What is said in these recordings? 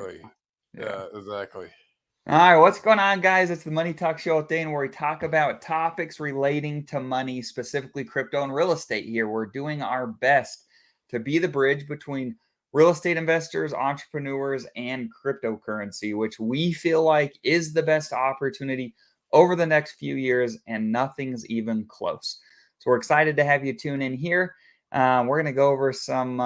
exactly. Yeah. Exactly. All right, what's going on, guys? It's the Money Talk Show with Dane, where we talk about topics relating to money, specifically crypto and real estate here. We're doing our best to be the bridge between real estate investors, entrepreneurs, and cryptocurrency, which we feel like is the best opportunity over the next few years, and nothing's even close. So we're excited to have you tune in here. We're going to go over some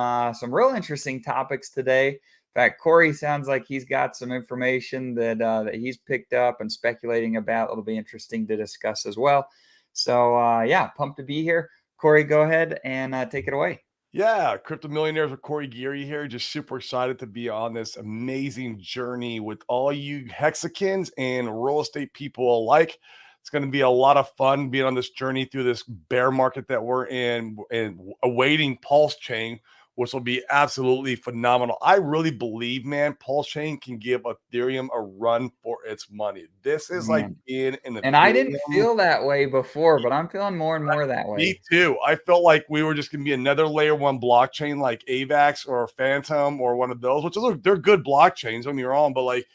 real interesting topics today. In fact, Corey sounds like he's got some information that he's picked up and speculating about. It'll be interesting to discuss as well. So yeah, pumped to be here. Corey, go ahead and take it away. Yeah, Crypto Millionaires with Corey Geary here. Just super excited to be on this amazing journey with all you Hexicans and real estate people alike. It's going to be a lot of fun being on this journey through this bear market that we're in and awaiting Pulsechain, which will be absolutely phenomenal. I really believe, man, Pulsechain can give Ethereum a run for its money. This is like Man. being in And I didn't Ethereum. feel that way before, but I'm feeling more and more that Me way. too. I felt like we were just going to be another layer one blockchain like AVAX or Phantom or one of those, which they're good blockchains, don't get me wrong, but like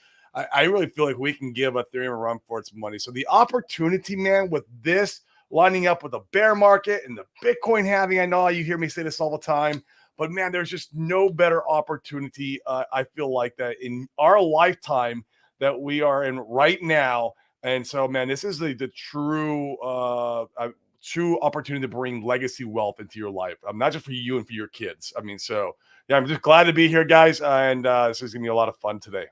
I really feel like we can give Ethereum a run for its money. So the opportunity, man, with this lining up with the bear market and the Bitcoin halving, I know you hear me say this all the time, but man, there's just no better opportunity. I feel like that in our lifetime that we are in right now. And so, man, this is the true true opportunity to bring legacy wealth into your life, not just for you and for your kids. I mean, so yeah, I'm just glad to be here, guys, and this is gonna be a lot of fun today.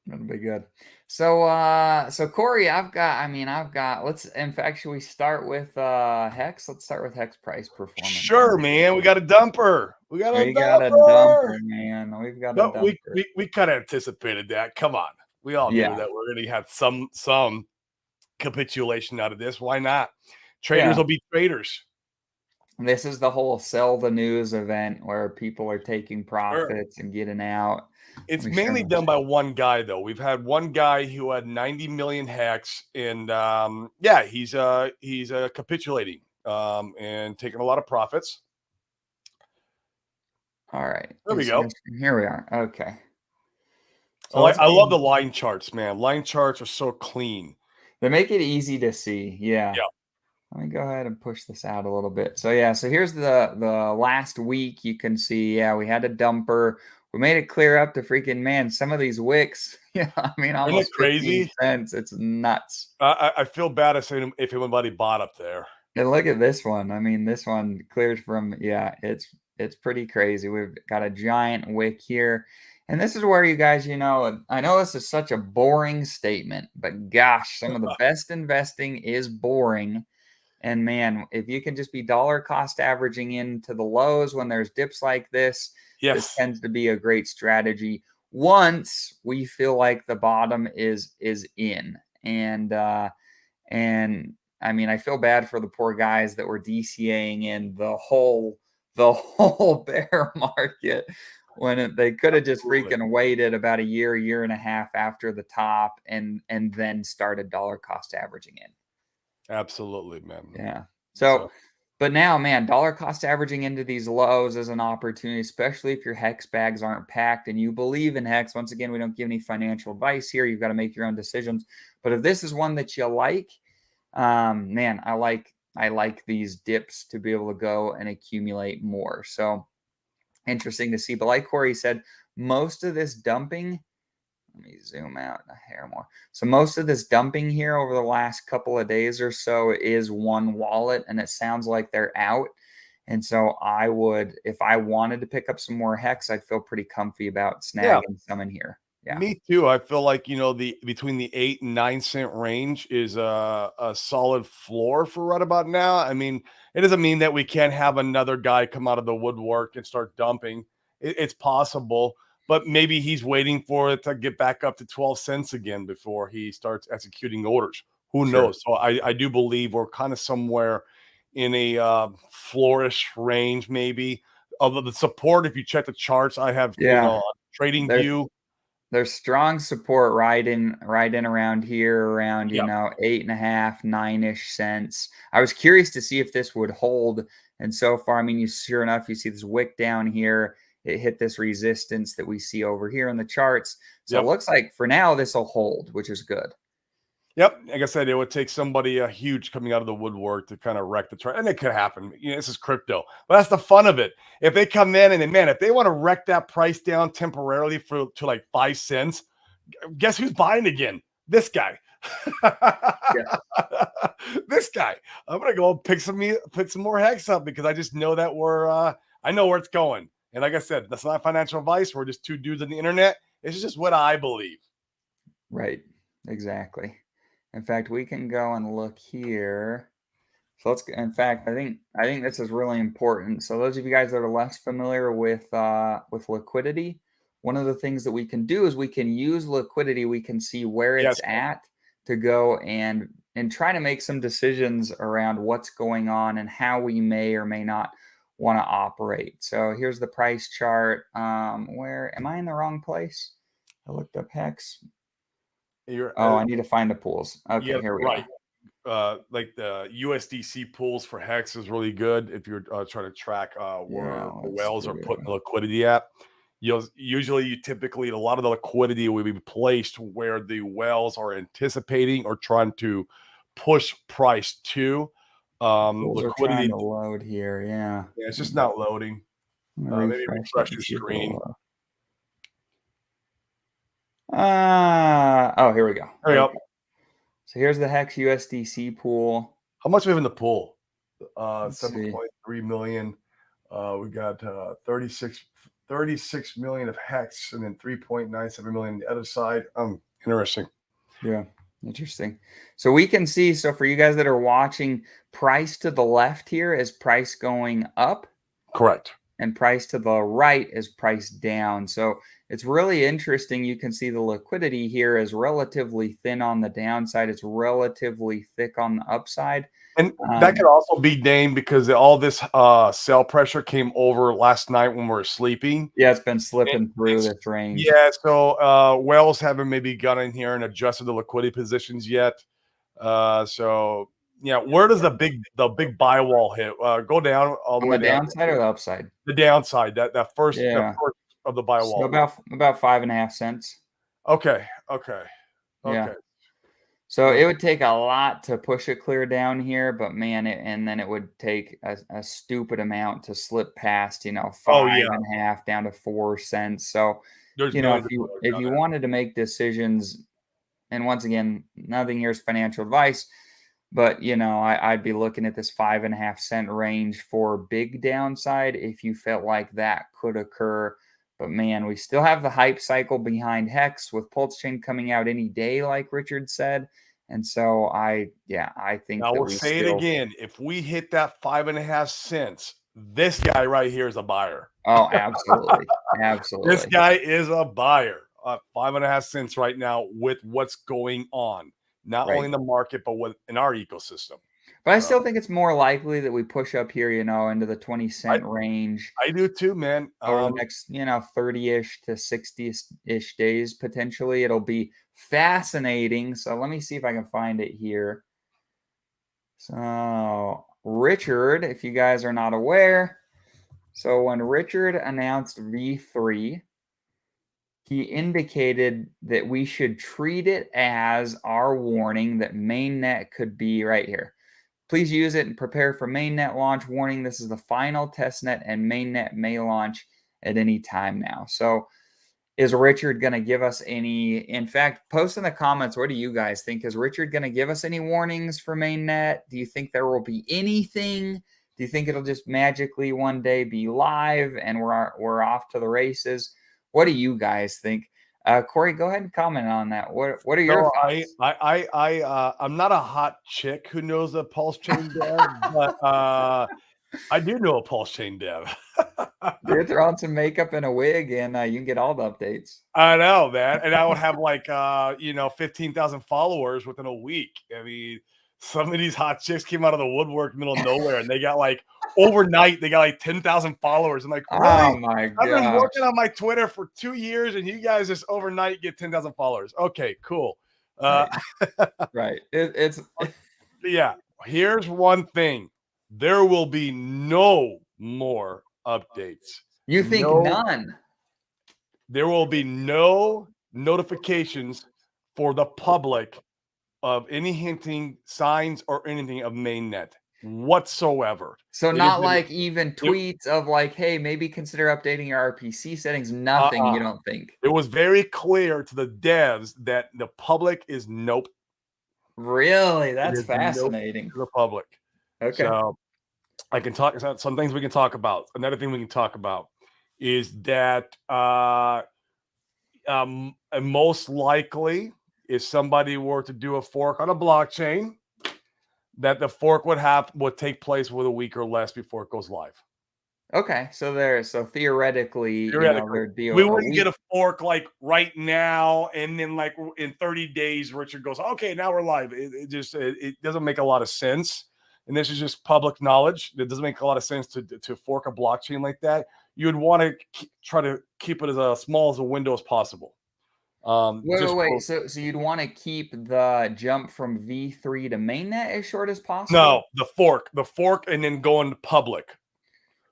That'll be good. So so Corey, I've got let's in fact should we start with Hex? Let's start with Hex price performance. Sure, man. We got a dumper. We got a We got a dumper. dumper, man. We've got a But we dumper. we, we kind of anticipated that. Come on. We all knew Yeah. that we're gonna have some capitulation out of this. Why not? Traders Yeah. will be traders. This is the whole sell the news event where people are taking Sure. profits and getting out. Let It's me share mainly my done by one guy, though. We've had one guy who had 90 million hex, and yeah, he's capitulating and taking a lot of profits. All right. There we go. Here we are. Okay. I So let's love the see. line charts, man. Line charts are so clean. They make it easy to see. Yeah. Yeah. Let me go ahead and push this out a little bit. So yeah, so here's the last week. You can see, yeah, we had a dumper. We made it clear up to freaking man. Some of these wicks, yeah, I mean, Isn't it almost 15 crazy? cents. It's nuts. I feel bad if anybody bought up there. And look at this one. I mean, this one clears from, yeah, it's pretty crazy. We've got a giant wick here. And this is where you guys, I know this is such a boring statement, but gosh, some of the best investing is boring. And man, if you can just be dollar cost averaging into the lows when there's dips like this Yes. tends to be a great strategy once we feel like the bottom is in. And I mean, I feel bad for the poor guys that were DCAing in the whole bear market when they could have just Absolutely. freaking waited about a year and a half after the top and then started dollar cost averaging in. Absolutely, man. Yeah. So So, but now, man, dollar cost averaging into these lows is an opportunity, especially if your hex bags aren't packed and you believe in hex. Once again, we don't give any financial advice here. You've got to make your own decisions. But if this is one that you like, man, I like these dips to be able to go and accumulate more. So interesting to see. But like Corey said, most of this dumping. Let me zoom out a hair more. So most of this dumping here over the last couple of days or so is one wallet, and it sounds like they're out. And so I would, if I wanted to pick up some more hex, I'd feel pretty comfy about yeah, snagging some in here. Yeah. me too. I feel like the between the 8 and 9 cent range is a solid floor for right about now. I mean, it doesn't mean that we can't have another guy come out of the woodwork and start dumping. It's possible, but maybe he's waiting for it to get back up to 12 cents again before he starts executing orders. Who Sure. knows? So I do believe we're kind of somewhere in a flourish range, maybe. Although the support, if you check the charts, I have Yeah. trading There's view. there's strong support right in around here, around, Yeah. 8.5, 9-ish cents. I was curious to see if this would hold. And so far, I mean, sure enough, you see this wick down here. it hit this resistance that we see over here in the charts. So Yep. it looks like for now this will hold, which is good. Yep. Like I said, it would take somebody huge coming out of the woodwork to kind of wreck the trend. And it could happen. This is crypto. But that's the fun of it. If they come in and then, man, if they want to wreck that price down temporarily to like 5 cents, guess who's buying again? This guy. This guy. I'm gonna go pick some more hex up because I just know that I know where it's going. And like I said, that's not financial advice. We're just two dudes on the internet. It's just what I believe. Right. Exactly. In fact, we can go and look here. So in fact, I think this is really important. So those of you guys that are less familiar with liquidity, one of the things that we can do is we can use liquidity. We can see where Yes. it's at to go and try to make some decisions around what's going on and how we may or may not want to operate. So here's the price chart. Where am I in the wrong place? I looked up hex. I need to find the pools. Okay, here we go. Like the USDC pools for hex is really good if you're trying to track where the whales are putting the liquidity at. You typically a lot of the liquidity will be placed where the whales are anticipating or trying to push price to. Liquidity to load here, yeah, it's just not loading. Maybe refresh your screen. Here we go. Hurry up. So here's the hex USDC pool. How much we have in the pool? 7.3 million. We got 36 million of hex and then 3.97 million on the other side. Interesting. Yeah, interesting. So we can see, so for you guys that are watching, price to the left here is price going up. Correct. And price to the right is price down. So it's really interesting. You can see the liquidity here is relatively thin on the downside. It's relatively thick on the upside. And that could also be named because all this sell pressure came over last night when we were sleeping. Yeah, it's been slipping through this range. Yeah, so whales haven't maybe got in here and adjusted the liquidity positions yet. So yeah, where does the big buy wall hit? Go down all the way on the downside or the upside? The downside. That first of the buy wall. So about 5.5 cents. Okay. Yeah. So it would take a lot to push it clear down here, but man, and then it would take a stupid amount to slip past, 5.5 down to 4 cents. So if you wanted to make decisions, and once again, nothing here is financial advice, but I'd be looking at this 5.5 cent range for big downside if you felt like that could occur. But man, we still have the hype cycle behind hex with Pulsechain coming out any day, like Richard said. And so I think now we'll say it again. If we hit that 5.5 cents, this guy right here is a buyer. Oh, absolutely. Absolutely. This guy is a buyer. 5.5 cents right now with what's going on, not only in the market, but in our ecosystem. But I still think it's more likely that we push up here, into the 20-cent range. I do too, man. Over the next, 30-ish to 60-ish days, potentially. It'll be fascinating. So let me see if I can find it here. So Richard, if you guys are not aware, so when Richard announced V3, he indicated that we should treat it as our warning that mainnet could be right here. Please use it and prepare for mainnet launch. Warning, this is the final testnet and mainnet may launch at any time now. So is Richard going to give us any, in fact, post in the comments, what do you guys think? Is Richard going to give us any warnings for mainnet? Do you think there will be anything? Do you think it'll just magically one day be live and we're off to the races? What do you guys think? Corey, go ahead and comment on that. What are your thoughts? I'm not a hot chick who knows a Pulsechain dev, but I do know a Pulsechain dev. Dude, throw on some makeup and a wig, and you can get all the updates. I know, man, and I would have 15,000 followers within a week. I mean, some of these hot chicks came out of the woodwork, middle of nowhere, and they got overnight, they got 10,000 follers. I'm like, really? Oh my god! I've been working on my Twitter for 2 years, and you guys just overnight get 10,000 followers. Okay, cool. Right. Yeah. Here's one thing: there will be no more updates You think none? There will be no notifications for the public of any hinting, signs, or anything of mainnet whatsoever. So It has not been like even tweets of like, hey, maybe consider updating your RPC settings. Nothing, you don't think? it was very clear to the devs that the public is nope. Really? It That's is nope fascinating. to the public. Okay. So I can talk some things we can talk about. Another thing we can talk about is that and most likely, if somebody were to do a fork on a blockchain, that the fork would take place with a week or less before it goes live. Okay. So theoretically, Theoretically, there'd be we a wouldn't get week. a fork like right now, and then like in 30 days, Richard goes, "Okay, now we're live." It doesn't make a lot of sense, and this is just public knowledge. It doesn't make a lot of sense to fork a blockchain like that. You would want to try to keep it as small as a window as possible. Wait. So you'd want to keep the jump from V3 to mainnet as short as possible? No, the fork, and then going to public.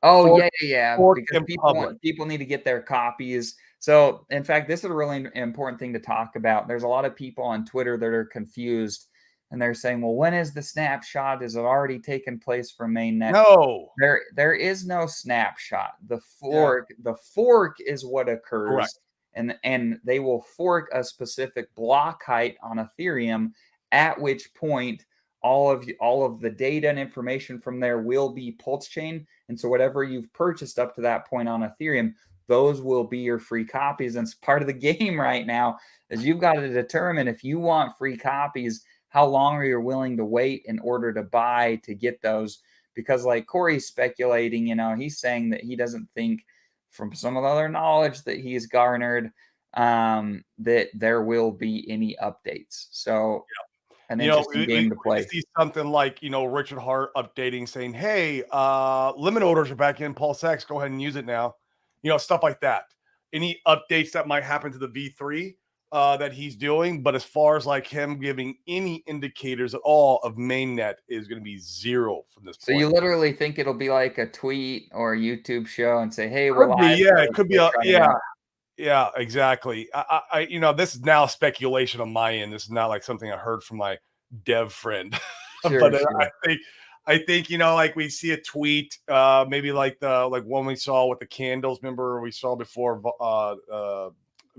Oh, Fork, yeah, fork because in public. people need to get their copies. So, in fact, this is a really important thing to talk about. There's a lot of people on Twitter that are confused, and they're saying, "Well, when is the snapshot? Is it already taken place for mainnet?" No, There is no snapshot. The yeah, fork is what correct. occurs, and they will fork a specific block height on Ethereum, at which point all of the data and information from there will be Pulsechain. And so whatever you've purchased up to that point on Ethereum, those will be your free copies. And it's part of the game right now is you've got to determine if you want free copies, how long are you willing to wait in order to buy to get those? Because like Corey's speculating, he's saying that he doesn't think from some of the other knowledge that he's garnered that there will be any updates. So an interesting game to We could play. see something like, Richard Hart updating saying, "Hey, limit orders are back in Pulsex. Go ahead and use it now." Stuff like that. Any updates that might happen to the V3 that he's doing, but as far as like him giving any indicators at all of mainnet is going to be zero from this So you point. literally think it'll be like a tweet or a YouTube show and say, "Hey, we're Could be, live, yeah. It guys. could be Go a try it yeah. out." Yeah, exactly. This is now speculation on my end. This is not like something I heard from my dev friend, Sure, but sure. I think like we see a tweet, maybe like the one we saw with the candles. Remember we saw before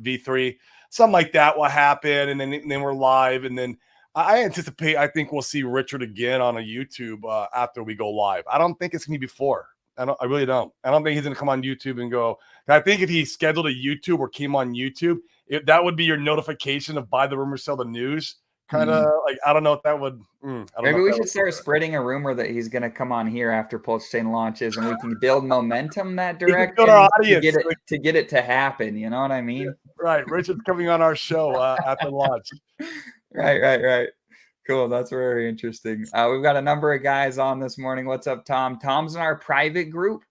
V3, something like that will happen, and then we're live, and then I anticipate. I think we'll see Richard again on a YouTube after we go live. I don't think it's gonna be before. I really don't. I don't think he's going to come on YouTube and go. I think if he scheduled a YouTube or came on YouTube, that would be your notification of buy the rumor, sell the news. Kind of like, I don't know if that would. I don't know Maybe if we that should would start spreading a rumor that he's going to come on here after Pulsechain launches, and we can build momentum that he can build our direction audience. to get it to happen. You know what I mean? Right. Richard's coming on our show after launch. Right. Cool. That's very interesting. We've got a number of guys on this morning. What's up, Tom? Tom's in our private group.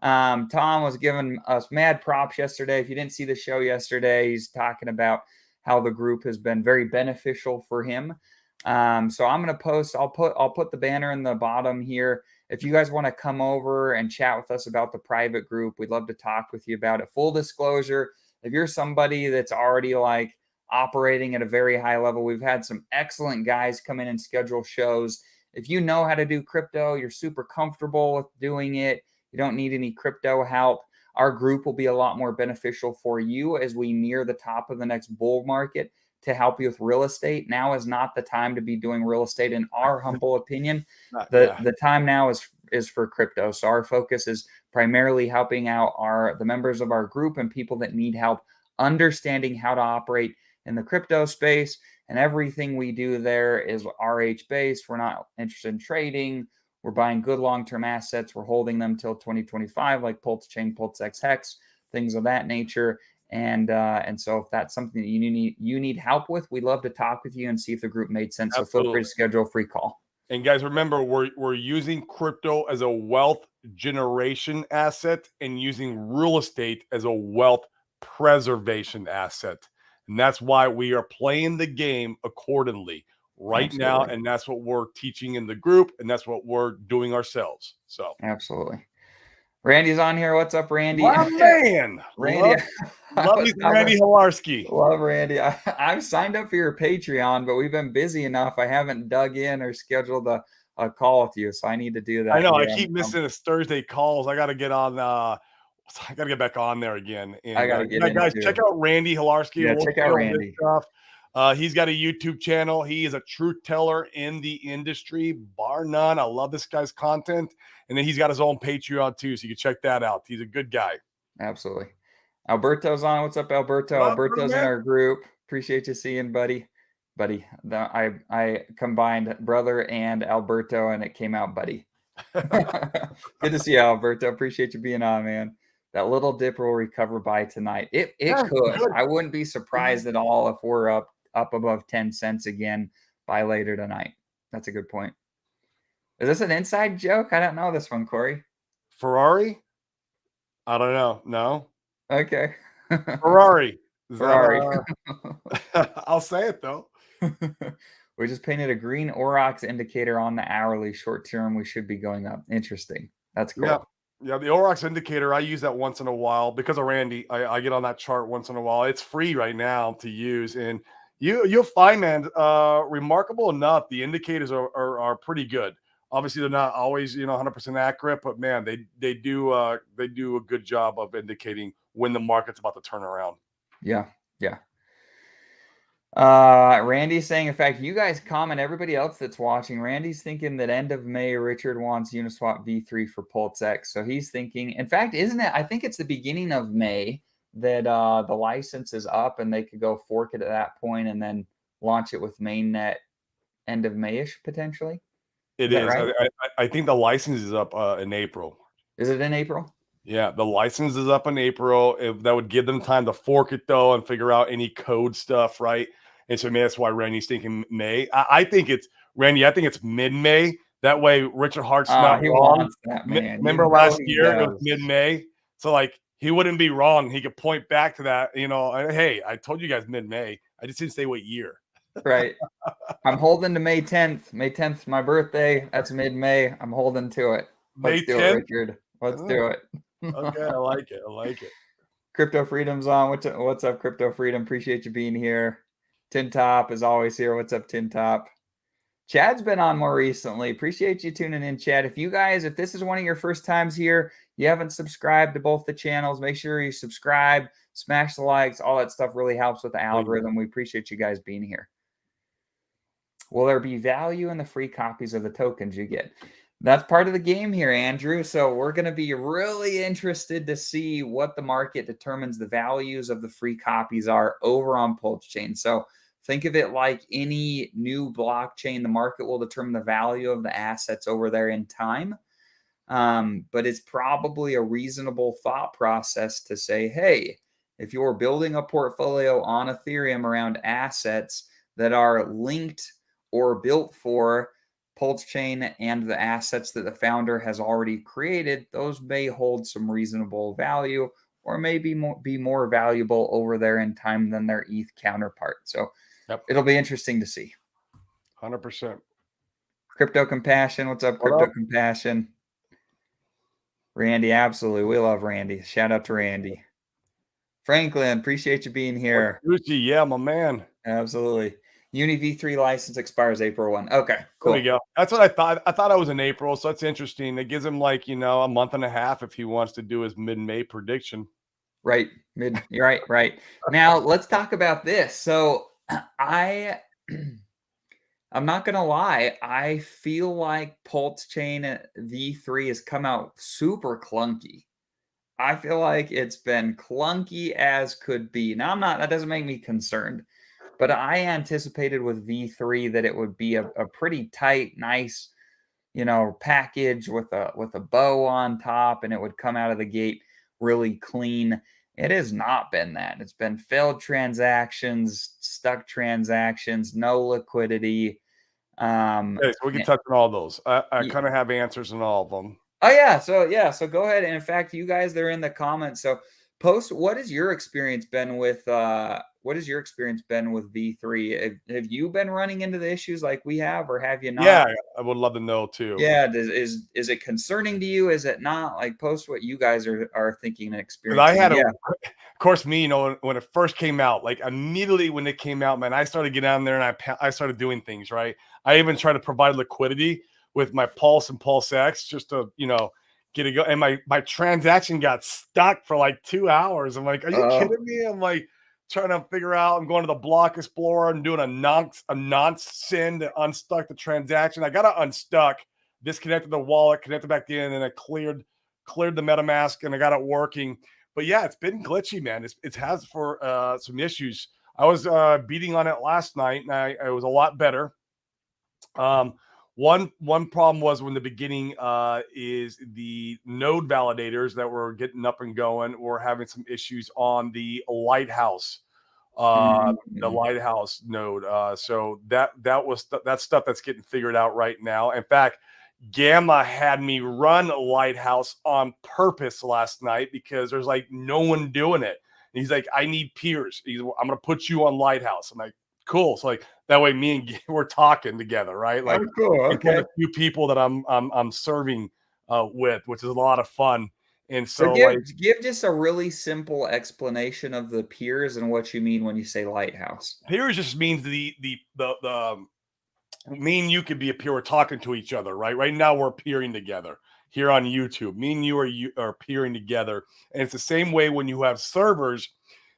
Tom was giving us mad props yesterday. If you didn't see the show yesterday, he's talking about how the group has been very beneficial for him. So I'm going to post. I'll put the banner in the bottom here. If you guys want to come over and chat with us about the private group, we'd love to talk with you about it. Full disclosure, if you're somebody that's already like operating at a very high level, we've had some excellent guys come in and schedule shows. If you know how to do crypto, you're super comfortable with doing it, you don't need any crypto help, our group will be a lot more beneficial for you as we near the top of the next bull market to help you with real estate. Now is not the time to be doing real estate, in our humble opinion. The time now is for crypto. So our focus is primarily helping out the members of our group and people that need help understanding how to operate in the crypto space. And everything we do there is RH based. We're not interested in trading. We're buying good long-term assets. We're holding them till 2025, like Pulsechain, Pulsex Hex, things of that nature. And so if that's something that you need help with, we'd love to talk with you and see if the group made sense. Absolutely. So feel free to schedule a free call. And guys, remember, we're using crypto as a wealth generation asset and using real estate as a wealth preservation asset. And that's why we are playing the game accordingly right now. And that's what we're teaching in the group. And that's what we're doing ourselves. So absolutely. Randy's on here. What's up, Randy? My man. Randy, Love you, Randy Hilarski. Love Randy. I've signed up for your Patreon, but we've been busy enough. I haven't dug in or scheduled a call with you, so I need to do that. I know. Here. I keep missing his Thursday calls. I got to get on. I got to get back on there again. And I got to get in guys, too. check out Randy Hilarski. Yeah, check out Randy. He's got a YouTube channel. He is a truth teller in the industry, bar none. I love this guy's content. And then he's got his own Patreon too, so you can check that out. He's a good guy. Absolutely. Alberto's on. What's up, Alberto? Alberto's in our group. Appreciate you seeing, buddy. I combined brother and Alberto, and it came out buddy. Good to see you, Alberto. Appreciate you being on, man. That little dip will recover by tonight. It could. Good. I wouldn't be surprised at all if we're up above 10 cents again by later tonight. That's a good point. Is this an inside joke? I don't know this one, Corey. Ferrari? I don't know. No. Okay. Ferrari. Ferrari. I'll say it though. We just painted a green Aurochs indicator on the hourly. Short term, we should be going up. Interesting. That's cool. Yeah, the Aurochs indicator, I use that once in a while because of Randy. I get on that chart once in a while. It's free right now to use, and you'll find, man, remarkable enough, the indicators are pretty good. Obviously, they're not always 100% accurate, but man, they do a good job of indicating when the market's about to turn around. Yeah. Randy's saying, in fact, you guys comment, everybody else that's watching, Randy's thinking that end of May, Richard wants Uniswap V3 for Pulsechain. So he's thinking, in fact, isn't it? I think it's the beginning of May that the license is up and they could go fork it at that point and then launch it with mainnet end of May-ish potentially. It is. Right? I think the license is up in April. Is it in April? Yeah, the license is up in April. That would give them time to fork it though and figure out any code stuff, right? And so that's why Randy's thinking May. I think it's Randy. I think it's mid-May. That way, Richard Hart's not he wrong. Wants that, man. Remember last year it was mid-May, so like he wouldn't be wrong. He could point back to that. Hey, I told you guys mid-May. I just didn't say what year. Right. I'm holding to May 10th. May 10th, my birthday. That's mid-May. I'm holding to it. Let's do it, Richard. Let's do it. Okay, I like it. Crypto Freedom's on. What's up, Crypto Freedom? Appreciate you being here. Tin Top is always here. What's up, Tin Top? Chad's been on more recently. Appreciate you tuning in, Chad. If this is one of your first times here, you haven't subscribed to both the channels, make sure you subscribe, smash the likes. All that stuff really helps with the algorithm. We appreciate you guys being here. Will there be value in the free copies of the tokens you get? That's part of the game here, Andrew. So we're going to be really interested to see what the market determines the values of the free copies are over on Pulsechain. So think of it like any new blockchain. The market will determine the value of the assets over there in time. But it's probably a reasonable thought process to say, hey, if you're building a portfolio on Ethereum around assets that are linked or built for Pulsechain and the assets that the founder has already created, those may hold some reasonable value or maybe be more valuable over there in time than their ETH counterpart. So It'll be interesting to see. 100%. Crypto Compassion. What's up, Crypto Compassion? Randy, absolutely. We love Randy. Shout out to Randy. Franklin, appreciate you being here. Yeah, my man. Absolutely. Uni V3 license expires April 1. Okay, cool. There we go. That's what I thought. I thought I was in April, so that's interesting. It gives him like, a month and a half if he wants to do his mid-May prediction. Right. You're right. Now, let's talk about this. So I'm not going to lie. I feel like Pulsechain V3 has come out super clunky. I feel like it's been clunky as could be. Now, that doesn't make me concerned. But I anticipated with V3 that it would be a pretty tight, nice, package with a bow on top, and it would come out of the gate really clean. It has not been that. It's been failed transactions, stuck transactions, no liquidity. Okay, so we can touch on all those. I kind of have answers on all of them. Oh yeah, so go ahead. And in fact, you guys that are in the comments, so Post, what has your experience been with V3? Have you been running into the issues like we have, or have you Yeah, not? I would love to know too. Yeah, is it concerning to you? Is it not? Like, post what you guys are thinking and Because I experiencing. had And a, yeah, of course, me, when it first came out, like immediately when it came out, man, I started getting on there and I started doing things right. I even tried to provide liquidity with my Pulse and Pulse X just to, get it go. And my transaction got stuck for like 2 hours. I'm like, are you kidding me? I'm like trying to figure out. I'm going to the Block Explorer and doing a nonce send to unstuck the transaction. I got to unstuck, disconnected the wallet, connected back in, and I cleared the MetaMask and I got it working. But yeah, it's been glitchy, man. It has for some issues. I was beating on it last night, and I was a lot better. One problem was when the beginning is the node validators that were getting up and going were having some issues on the Lighthouse, the mhm. Lighthouse node. So that stuff that's getting figured out right now. In fact, Gamma had me run Lighthouse on purpose last night because there's like no one doing it. And he's like, I need peers. I'm going to put you on Lighthouse. I'm like, cool. So like that way, me and we're talking together, right? Oh, Like cool. he's one Okay. of the few people that I'm serving with, which is a lot of fun. And So so give like give just a really simple explanation of the peers and what you mean when you say lighthouse. peers just means the me and you could be a peer. We're talking to each other, right? Right now we're peering together here on YouTube. Me and you are peering together, and it's the same way when you have servers.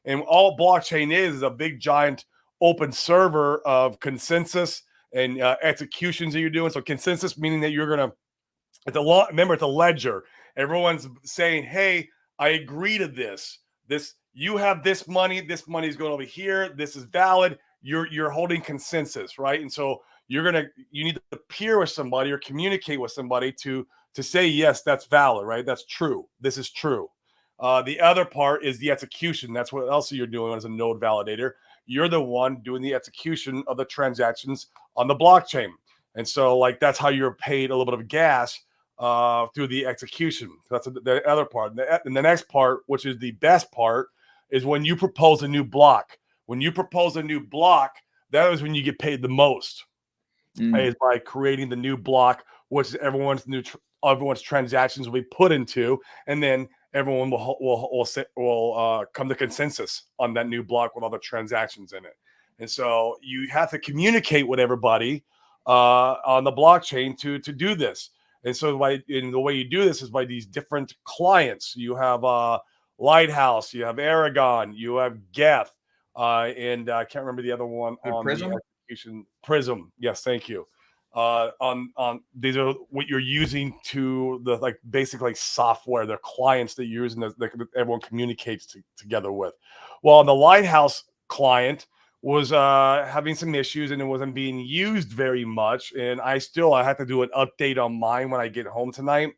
And all blockchain is a big giant open server of consensus and executions that you're doing. So consensus meaning that you're gonna remember it's a ledger. Everyone's saying, "Hey, I agree to this. This you have this money. This money is going over here. This is valid. You're holding consensus, right? And so you need to peer with somebody or communicate with somebody to say yes, that's valid, right? That's true. This is true. The other part is the execution. That's what else you're doing as a node validator. You're the one doing the execution of the transactions on the blockchain. And so, like, that's how you're paid a little bit of gas through the execution. That's the other part. And the next part, which is the best part, is when you propose a new block. When you propose a new block, that is when you get paid the most. Mm. Is by creating the new block, which everyone's transactions will be put into, and then everyone will come to consensus on that new block with all the transactions in it. And so you have to communicate with everybody on the blockchain to do this. And so the way you do this is by these different clients. You have Lighthouse, you have Aragon, you have Geth, and I can't remember the other one on the Prism? execution. Prism. Yes, thank you. On these are what you're using to the like basic like software, the clients that you're using that everyone communicates together with. Well, the Lighthouse client was having some issues and it wasn't being used very much. And I had to do an update on mine when I get home tonight.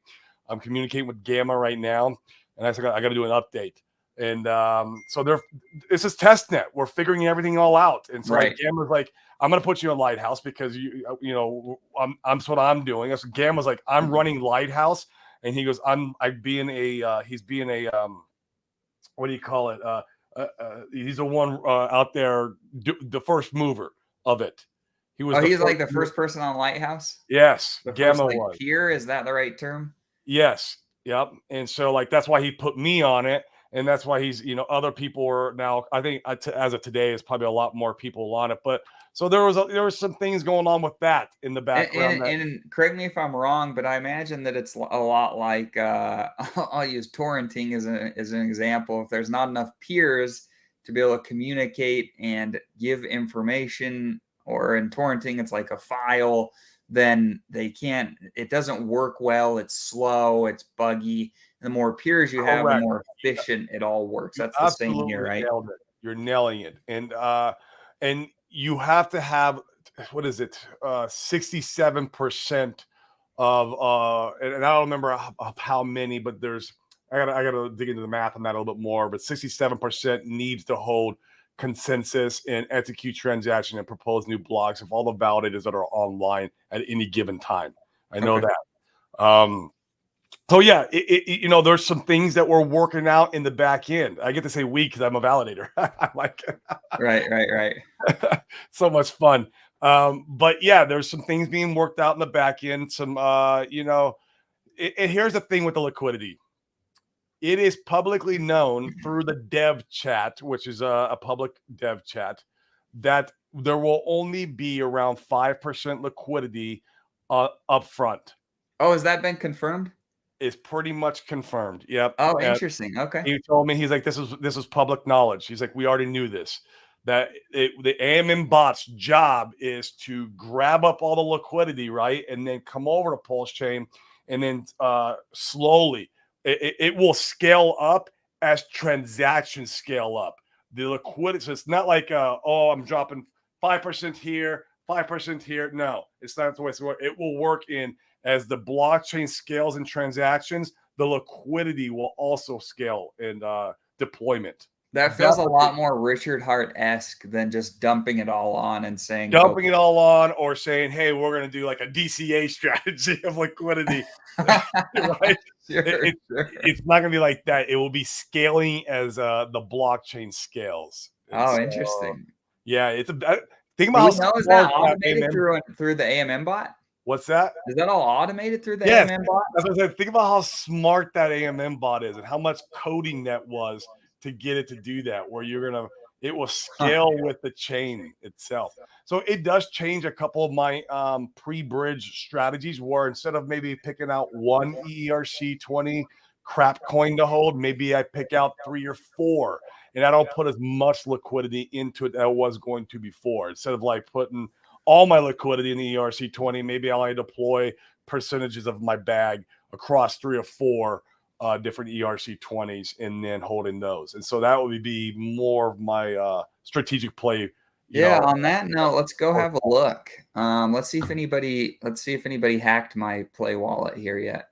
I'm communicating with Gamma right now, and I got to do an update. And so this is testnet. We're figuring everything all out. And so like Right. Gamma's like, I'm gonna put you on Lighthouse because that's what I'm doing. That's what Gamma's like, I'm Mhm. running Lighthouse, and he goes, he's being a what do you call it? He's the one out there, the first mover of it. He was Oh, the he's like first. the first person on Lighthouse? Yes, The first, Gamma like, was. peer, is that the right term? Yes. Yep. And so like that's why he put me on it. And that's why other people are now. I think as of today, is probably a lot more people on it. But so there was some things going on with that in the And background. and That and correct me if I'm wrong, but I imagine that it's a lot like, I'll use torrenting as an example. If there's not enough peers to be able to communicate and give information, or in torrenting, it's like a file, then it doesn't work well, it's slow, it's buggy. The more peers you have, the correct. more efficient it all works. You That's the same here, absolutely right? nailed it. You're nailing it. And you have to have, what is it? 67% of and I don't remember of how many, but I gotta dig into the math on that a little bit more, but 67% needs to hold consensus and execute transaction and propose new blocks of all the validators that are online at any given time. I know Okay. that. So yeah, there's some things that we're working out in the back end. I get to say we because I'm a validator. I'm like, Right. so much fun. But yeah, there's some things being worked out in the back end. Some, and here's the thing with the liquidity. It is publicly known through the dev chat, which is a public dev chat, that there will only be around 5% liquidity up front. Oh, has that been confirmed? Is pretty much confirmed. Yep. Oh, interesting. Okay. He told me, he's like, this is public knowledge. He's like, we already knew this. That the AMM bot's job is to grab up all the liquidity, right, and then come over to Pulsechain, and then slowly it will scale up as transactions scale up. The liquidity, so it's not like I'm dropping 5% here, 5% here. No, it's not the way it's work. It will work in as the blockchain scales in transactions, the liquidity will also scale in deployment. That feels a lot more Richard Hart-esque than just dumping it all on and saying dumping it all on, or saying, hey, we're going to do like a DCA strategy of liquidity. Right? It's not going to be like that. It will be scaling as the blockchain scales. And interesting. Yeah, it's think about how is that automated through the AMM bot? What's that? Is that all automated through the AMM bot? That's what I said. Think about how smart that AMM bot is and how much coding that was to get it to do that, where it will scale with the chain itself. So it does change a couple of my pre-bridge strategies, where instead of maybe picking out one ERC20 crap coin to hold, maybe I pick out 3 or 4, and I don't put as much liquidity into it that I was going to before. Instead of like putting all my liquidity in the ERC20, maybe I'll deploy percentages of my bag across 3 or 4 different ERC20s and then holding those. And so that would be more of my strategic play. On that note, let's go have a look. Let's see if anybody hacked my play wallet here yet.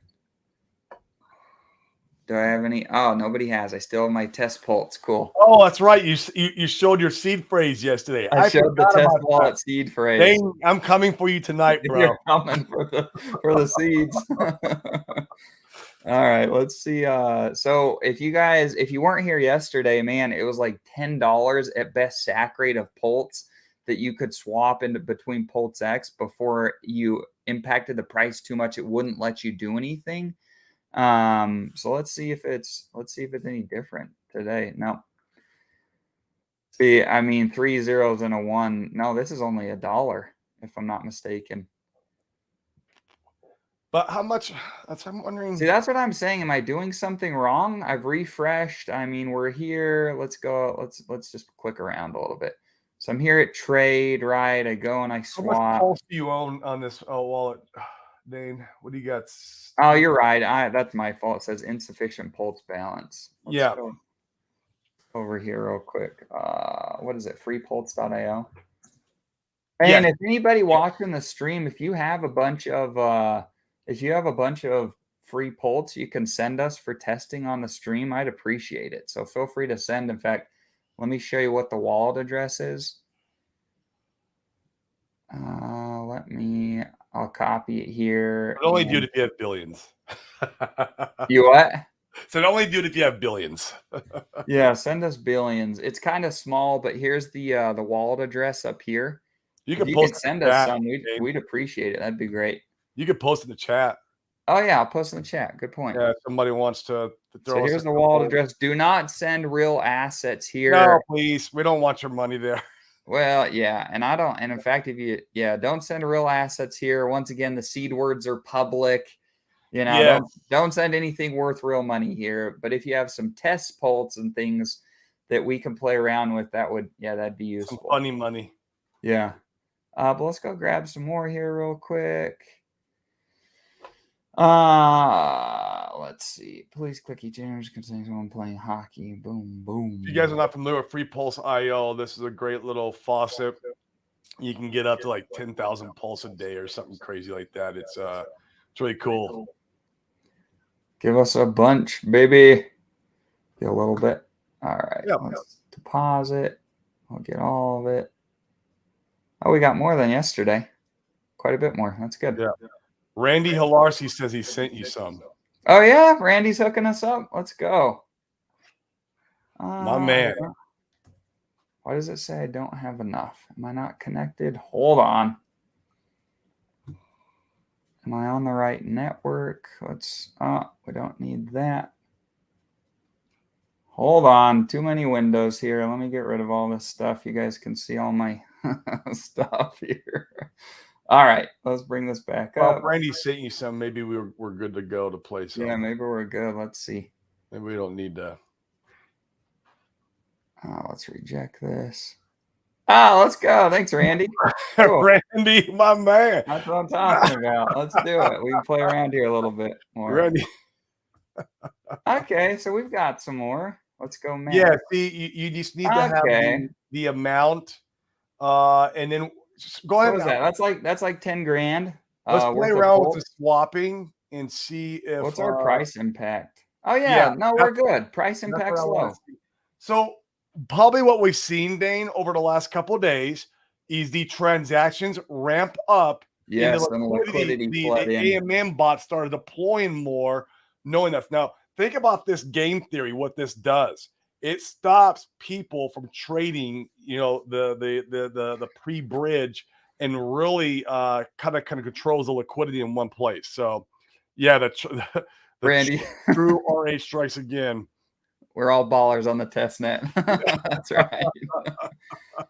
Do I have any? Oh, nobody has. I still have my test pulse. Cool. Oh, that's right. You showed your seed phrase yesterday. I showed the test wallet seed phrase. Dang, I'm coming for you tonight, bro. You're coming for the seeds. All right, let's see. So if you weren't here yesterday, man, it was like $10 at best sack rate of Pulse that you could swap into between Pulse X before you impacted the price too much. It wouldn't let you do anything. So let's see if it's any different today. No. See, I mean 3 zeros and a 1. No, this is only $1, if I'm not mistaken. But how much? I'm wondering. See, that's what I'm saying. Am I doing something wrong? I've refreshed. I mean, we're here. Let's go. Let's just click around a little bit. So I'm here at trade, right? I go and I swap. How much Pulse do you own on this wallet, Dane? What do you got? Oh, you're right. That's my fault. It says insufficient Pulse balance. Let's go over here real quick. What is it? Freepulse.io. And if anybody watching the stream, if you have a bunch of free Pulse you can send us for testing on the stream, I'd appreciate it. So feel free to send. In fact, let me show you what the wallet address is. I'll copy it here. But only do it if you have billions. You what? So only do it if you have billions. Yeah, send us billions. It's kind of small, but here's the wallet address up here. You can send us some. We'd appreciate it. That'd be great. You could post in the chat. Oh yeah, I'll post in the chat. Good point. Yeah, if somebody wants to throw. So here's the wallet address. Do not send real assets here. No, please. We don't want your money there. Well, yeah, and I don't. And in fact, don't send real assets here. Once again, the seed words are public. Don't send anything worth real money here. But if you have some test Pulse and things that we can play around with, that'd be useful. Some funny money. Yeah. But let's go grab some more here real quick. Let's see. Please click each image containing someone playing hockey. Boom, boom. If you guys are not familiar with FreePulse.io, this is a great little faucet. You can get up to like 10,000 pulse a day or something crazy like that. It's really cool. Give us a bunch, baby. Get a little bit. All right. Let's deposit. I'll get all of it. Oh, we got more than yesterday. Quite a bit more. That's good. Yeah. Randy Hilarsi says he sent you some. Oh yeah, Randy's hooking us up. Let's go. My man. Why does it say I don't have enough? Am I not connected? Hold on. Am I on the right network? We don't need that. Hold on. Too many windows here. Let me get rid of all this stuff. You guys can see all my stuff here. All right, let's bring this back Well, up. if Randy sent you some, maybe we're good to go to play some. Yeah, maybe we're good. Let's see. Maybe we don't need to. Let's reject this. Let's go. Thanks, Randy. Cool. Randy, my man. That's what I'm talking about. Let's do it. We can play around here a little bit more. Randy. Okay, so we've got some more. Let's go, man. Yeah, see, you just need to have the amount, and then just go ahead. What was that? That's like 10 grand. Let's play around with the swapping and see if what's our price impact. Oh yeah, no, we're good. Price impact's low. So probably what we've seen, Dane, over the last couple of days is the transactions ramp up. Yes, and the liquidity the flood in. AMM bot started deploying more, knowing that. Now, think about this game theory, what this does. It stops people from trading, the pre-bridge, and really kind of controls the liquidity in one place. So, yeah, the Randy, true RH strikes again. We're all ballers on the test net. That's right.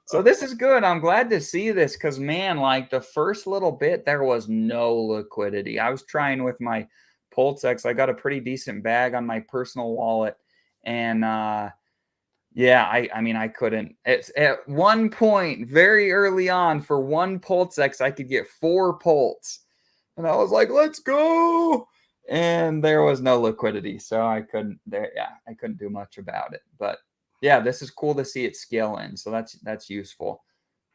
So this is good. I'm glad to see this because, man, like the first little bit, there was no liquidity. I was trying with my Pulsechain. I got a pretty decent bag on my personal wallet. And yeah, I mean, I couldn't. It's at one point very early on for one Pulsechain, I could get 4 Pulse. And I was like, let's go. And there was no liquidity. So I couldn't do much about it. But yeah, this is cool to see it scale in. So that's useful.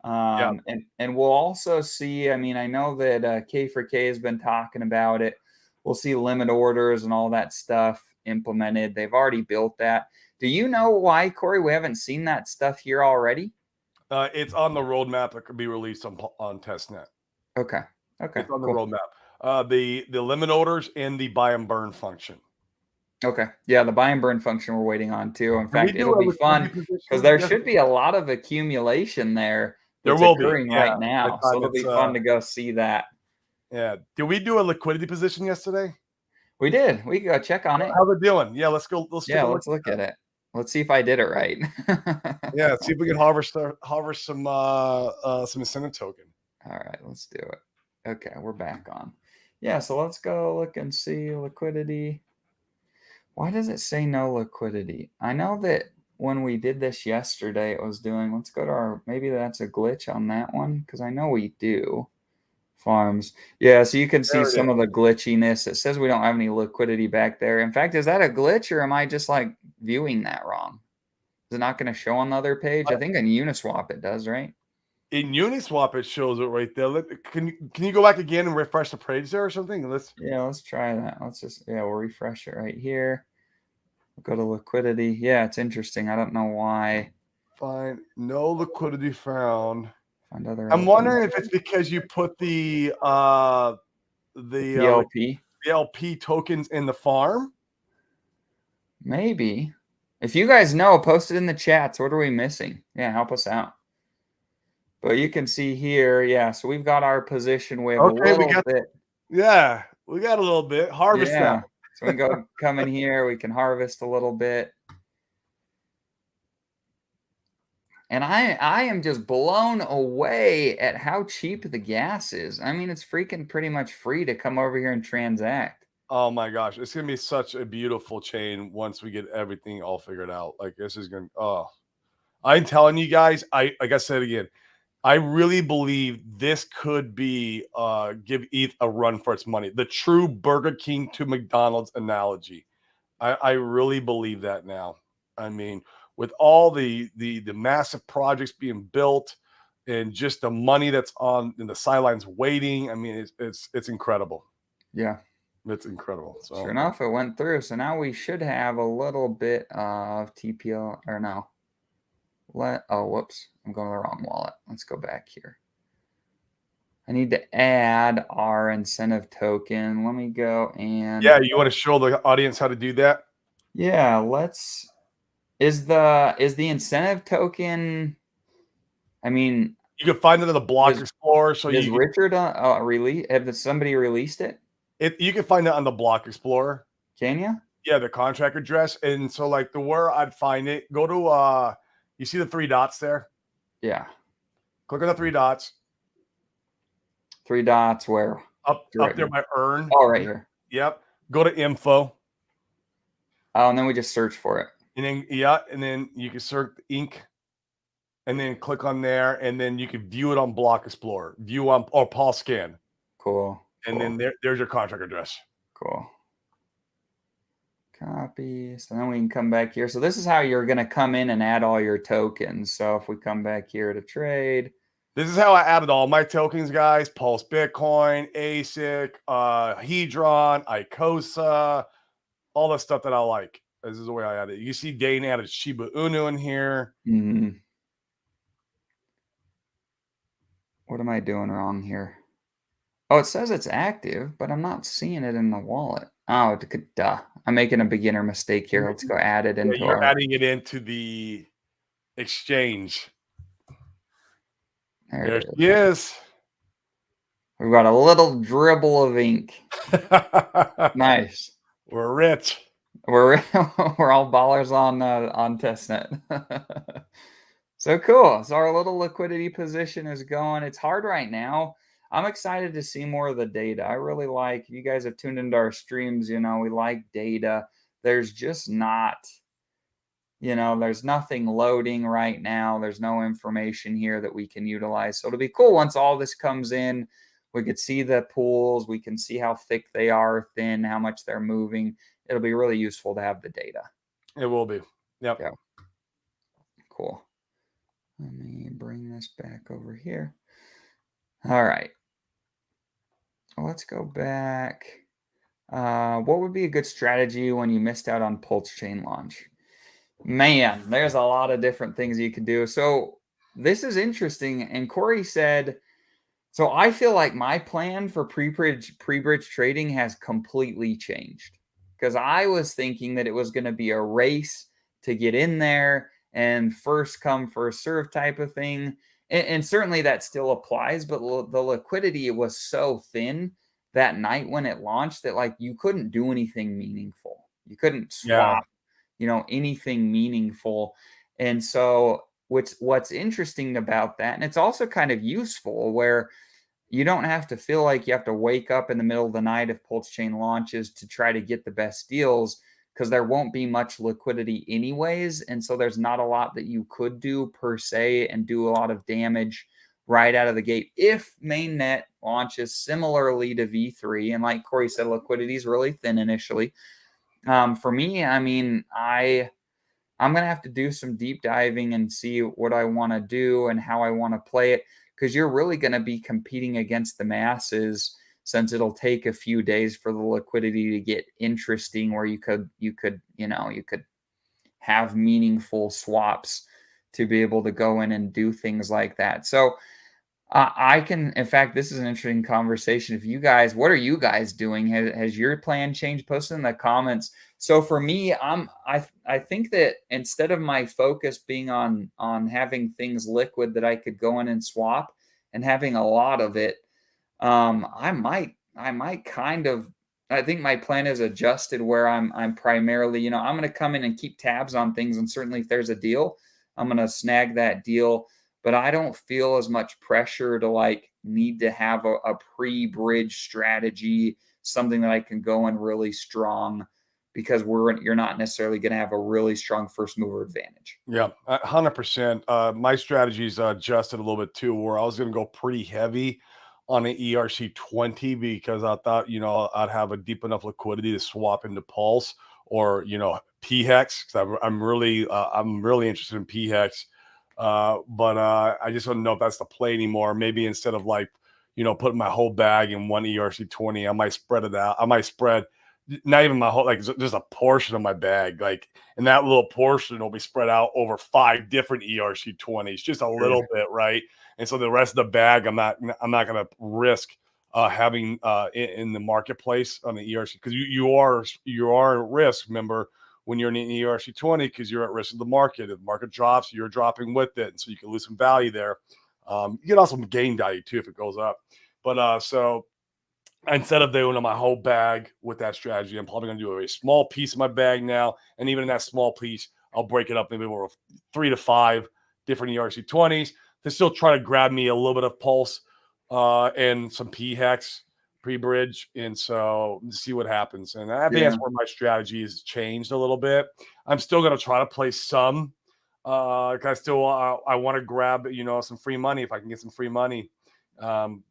And we'll also see, I mean, I know that K for K has been talking about it. We'll see limit orders and all that stuff implemented. They've already built that. Do you know why, Corey, we haven't seen that stuff here already? It's on the roadmap that could be released on testnet. Okay. It's on the roadmap. The limit orders and the buy and burn function. Okay. Yeah, the buy and burn function we're waiting on too. In fact, it'll be fun because there should be a lot of accumulation there that's occurring right now. So it'll be fun to go see that. Yeah. Did we do a liquidity position yesterday? We did. We can go check on it. How's it doing? Yeah, let's go. Let's look at it. Let's see if I did it right. Yeah, see if we can harvest some incentive token. All right, let's do it. Okay, we're back on. Yeah, so let's go look and see liquidity. Why does it say no liquidity? I know that when we did this yesterday, it was doing, let's go to maybe that's a glitch on that one, because I know we do. Farms. Yeah, so you can see some of the glitchiness. It says we don't have any liquidity back there. In fact, is that a glitch or am I just like viewing that wrong? Is it not going to show on the other page? I think on Uniswap it does, right? In Uniswap, it shows it right there. Can you go back again and refresh the page there or something? Let's try that. We'll refresh it right here. We'll go to liquidity. Yeah, it's interesting. I don't know why. Fine. No liquidity found. I'm wondering if it's because you put the LP tokens in the farm. Maybe. If you guys know, post it in the chats. What are we missing? Yeah, help us out. But you can see here, yeah. So we've got our position. We have a little bit. Yeah, we got a little bit. Harvest that. So we can come in here. We can harvest a little bit. And I am just blown away at how cheap the gas is. I mean, it's freaking pretty much free to come over here and transact. Oh my gosh, it's gonna be such a beautiful chain once we get everything all figured out. Like this is gonna. I'm telling you guys, like I said again, I really believe this could be give ETH a run for its money. The true Burger King to McDonald's analogy. I really believe that now. I mean, with all the massive projects being built and just the money that's in the sidelines waiting, I mean, it's incredible. Yeah. It's incredible. So sure enough, it went through. So now we should have a little bit of TPL or no. Whoops. I'm going to the wrong wallet. Let's go back here. I need to add our incentive token. Let me go and Yeah, you want to show the audience how to do that? yeah, let's is the incentive token, I mean, You can find it in the block does explorer. So does Richard release have somebody released it? you can find it on the block explorer. Can you? Yeah, the contract address. And so like the where I'd find it, go to you see the three dots there? Yeah. Click on the three dots. Three dots where? Up Direct there me. by earn. Oh, right here. Yep. Go to info. Oh, and then we just search for it. And then you can search ink and then click on there and then you can view it on Block Explorer. View on or Pulse Scan. Cool. And then there's your contract address. Cool. Copy. So then we can come back here. So this is how you're going to come in and add all your tokens. So if we come back here to trade. This is how I added all my tokens, guys. Pulse Bitcoin, ASIC, Hedron, Icosa, all the stuff that I like. This is the way I added it. You see Dane added Shiba Inu in here. What am I doing wrong here? Oh, it says it's active, but I'm not seeing it in the wallet. Oh, duh. I'm making a beginner mistake here. Let's go add it into You're adding it into the exchange. There she is. We've got a little dribble of ink. Nice. We're rich. We're all ballers on testnet. So cool. So our little liquidity position is going. It's hard right now. I'm excited to see more of the data. I really like, if you guys have tuned into our streams, we like data. There's just not, there's nothing loading right now. There's no information here that we can utilize. So it'll be cool once all this comes in. We could see the pools. We can see how thick they are, thin, how much they're moving. It'll be really useful to have the data. It will be. Yep. Yeah. Cool. Let me bring this back over here. All right. Let's go back. What would be a good strategy when you missed out on Pulsechain launch? Man, there's a lot of different things you could do. So this is interesting. And Corey said, so I feel like my plan for pre-bridge trading has completely changed, because I was thinking that it was going to be a race to get in there and first come, first serve type of thing. And certainly that still applies, but the liquidity was so thin that night when it launched that like you couldn't do anything meaningful. You couldn't swap, anything meaningful. And so what's interesting about that, and it's also kind of useful, where you don't have to feel like you have to wake up in the middle of the night if Pulsechain launches to try to get the best deals, because there won't be much liquidity anyways. And so there's not a lot that you could do per se and do a lot of damage right out of the gate if mainnet launches similarly to V3. And like Corey said, liquidity is really thin initially. For me, I mean, I'm going to have to do some deep diving and see what I want to do and how I want to play it, because you're really going to be competing against the masses, since it'll take a few days for the liquidity to get interesting, where you could have meaningful swaps to be able to go in and do things like that. So I can, in fact, this is an interesting conversation. If you guys, what are you guys doing? Has your plan changed? Post in the comments. So for me, I think that instead of my focus being on having things liquid that I could go in and swap and having a lot of it, I might kind of, I think my plan is adjusted where I'm primarily, I'm going to come in and keep tabs on things, and certainly if there's a deal, I'm going to snag that deal. But I don't feel as much pressure to like need to have a pre-bridge strategy, something that I can go in really strong, because you're not necessarily going to have a really strong first mover advantage. Yeah, 100%. My strategy's adjusted a little bit too, where I was going to go pretty heavy on an ERC20, because I thought, I'd have a deep enough liquidity to swap into Pulse or, PHEX, because I'm really interested in PHEX. But I just don't know if that's the play anymore. Maybe instead of like, putting my whole bag in one ERC20, I might spread it out. I might spread not even my whole, like just a portion of my bag, like, and that little portion will be spread out over 5 different ERC20s, just a little bit, right? And so the rest of the bag, I'm not going to risk having in the marketplace on the ERC, because you are at risk. Remember, when you're in an ERC 20, because you're at risk of the market. If the market drops, you're dropping with it, and so you can lose some value there. You can also gain value too if it goes up. But so instead of doing my whole bag with that strategy, I'm probably going to do a very small piece of my bag now. And even in that small piece, I'll break it up maybe over 3 to 5 different ERC 20s to still try to grab me a little bit of pulse and some P-Hex pre-bridge. And so see what happens. And I think that's where my strategy has changed a little bit. I'm still going to try to play some. I want to grab, some free money if I can get some free money